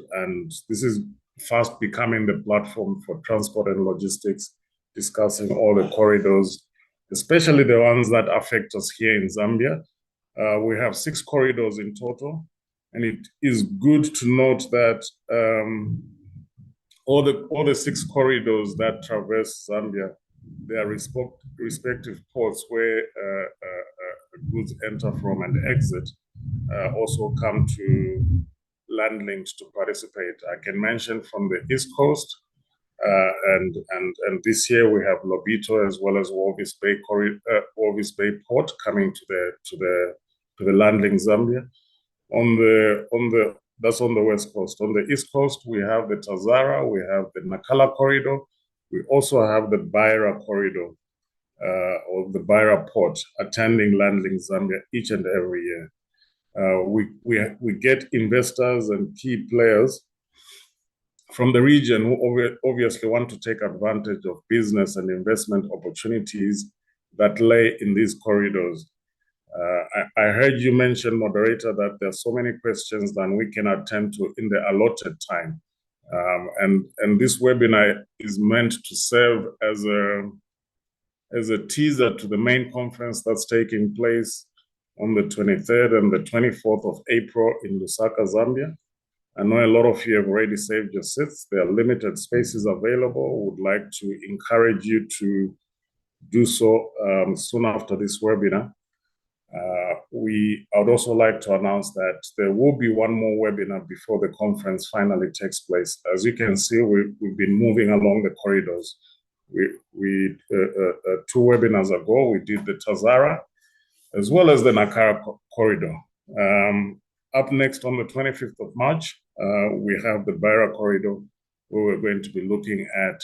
this is fast becoming the platform for transport and logistics, discussing all the corridors, especially the ones that affect us here in Zambia. We have 6 corridors in total, and it is good to note that all the 6 corridors that traverse Zambia, their respective ports where goods enter from and exit, also come to LandLink to participate. I can mention from the East Coast, and this year we have Lobito as well as Walvis Bay Port coming to the LandLink Zambia. That's on the West Coast. On the East Coast, we have the Tazara, we have the Nakala corridor. We also have the Beira corridor, or the Beira port, attending LandLink Zambia each and every year. We get investors and key players from the region who obviously want to take advantage of business and investment opportunities that lay in these corridors. I heard you mention, moderator, that there are so many questions that we can attend to in the allotted time. And this webinar is meant to serve as a teaser to the main conference that's taking place on the 23rd and the 24th of April in Lusaka, Zambia. I know a lot of you have already saved your seats. There are limited spaces available. Would like to encourage you to do so soon after this webinar. I would also like to announce that there will be one more webinar before the conference finally takes place. As you can see, we've been moving along the corridors. 2 webinars ago, we did the Tazara as well as the Nakara corridor. Up next on the 25th of March, we have the Beira corridor, where we're going to be looking at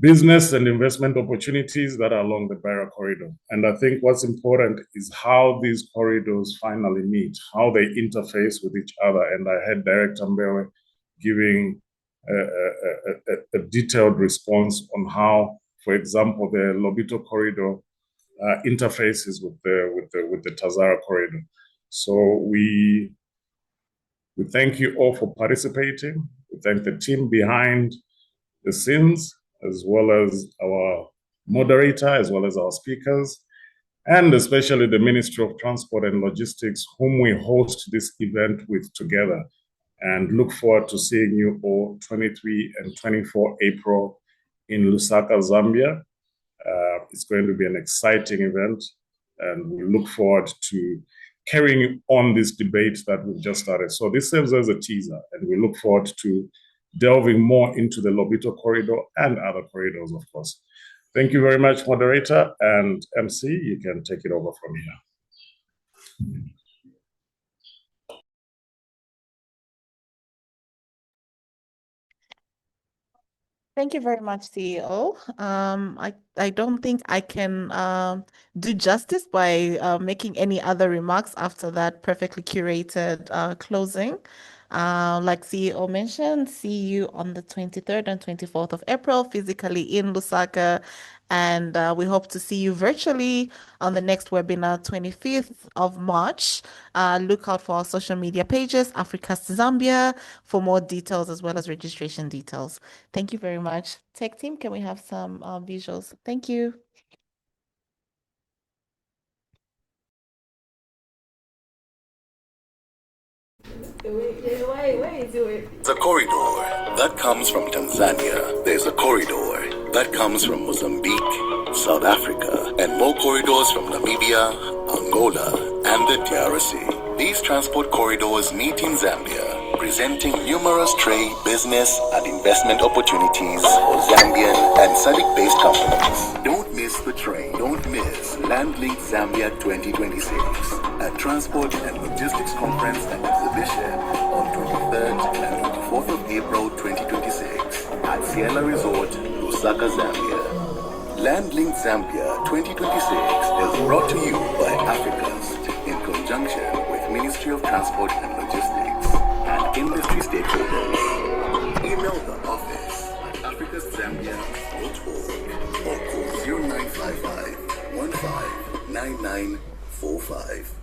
business and investment opportunities that are along the Beira corridor. And I think what's important is how these corridors finally meet, how they interface with each other. And I had Director Mbewe giving a detailed response on how, for example, the Lobito corridor interfaces with the Tazara corridor. So we thank you all for participating. We thank the team behind the scenes, as well as our moderator, as well as our speakers, and especially the Ministry of Transport and Logistics, whom we host this event with together. And look forward to seeing you all 23 and 24 April in Lusaka, Zambia. It's going to be an exciting event, and we look forward to carrying on this debate that we've just started. So this serves as a teaser, and we look forward to delving more into the Lobito corridor and other corridors, of course. Thank you very much, moderator, and MC, you can take it over from here. Thank you very much, CEO. I don't think I can do justice by making any other remarks after that perfectly curated closing. Like CEO mentioned, see you on the 23rd and 24th of April, physically in Lusaka. And we hope to see you virtually on the next webinar, 25th of March. Look out for our social media pages, Africa's Zambia, for more details as well as registration details. Thank you very much. Tech team, can we have some visuals? Thank you. There's a corridor that comes from Tanzania. There's a corridor that comes from Mozambique, South Africa, and more corridors from Namibia, Angola, and the DRC. These transport corridors meet in Zambia, presenting numerous trade, business, and investment opportunities for Zambian and SADC-based companies. Don't miss the train. Don't miss LandLink Zambia 2026, a transport and logistics conference and exhibition on 23rd and 24th of April 2026 at Ciela Resort, Lusaka, Zambia. LandLink Zambia 2026 is brought to you by Africans in conjunction with Ministry of Transport and Logistics and industry stakeholders. Email the office at africaszambia.org or call 0955 159945.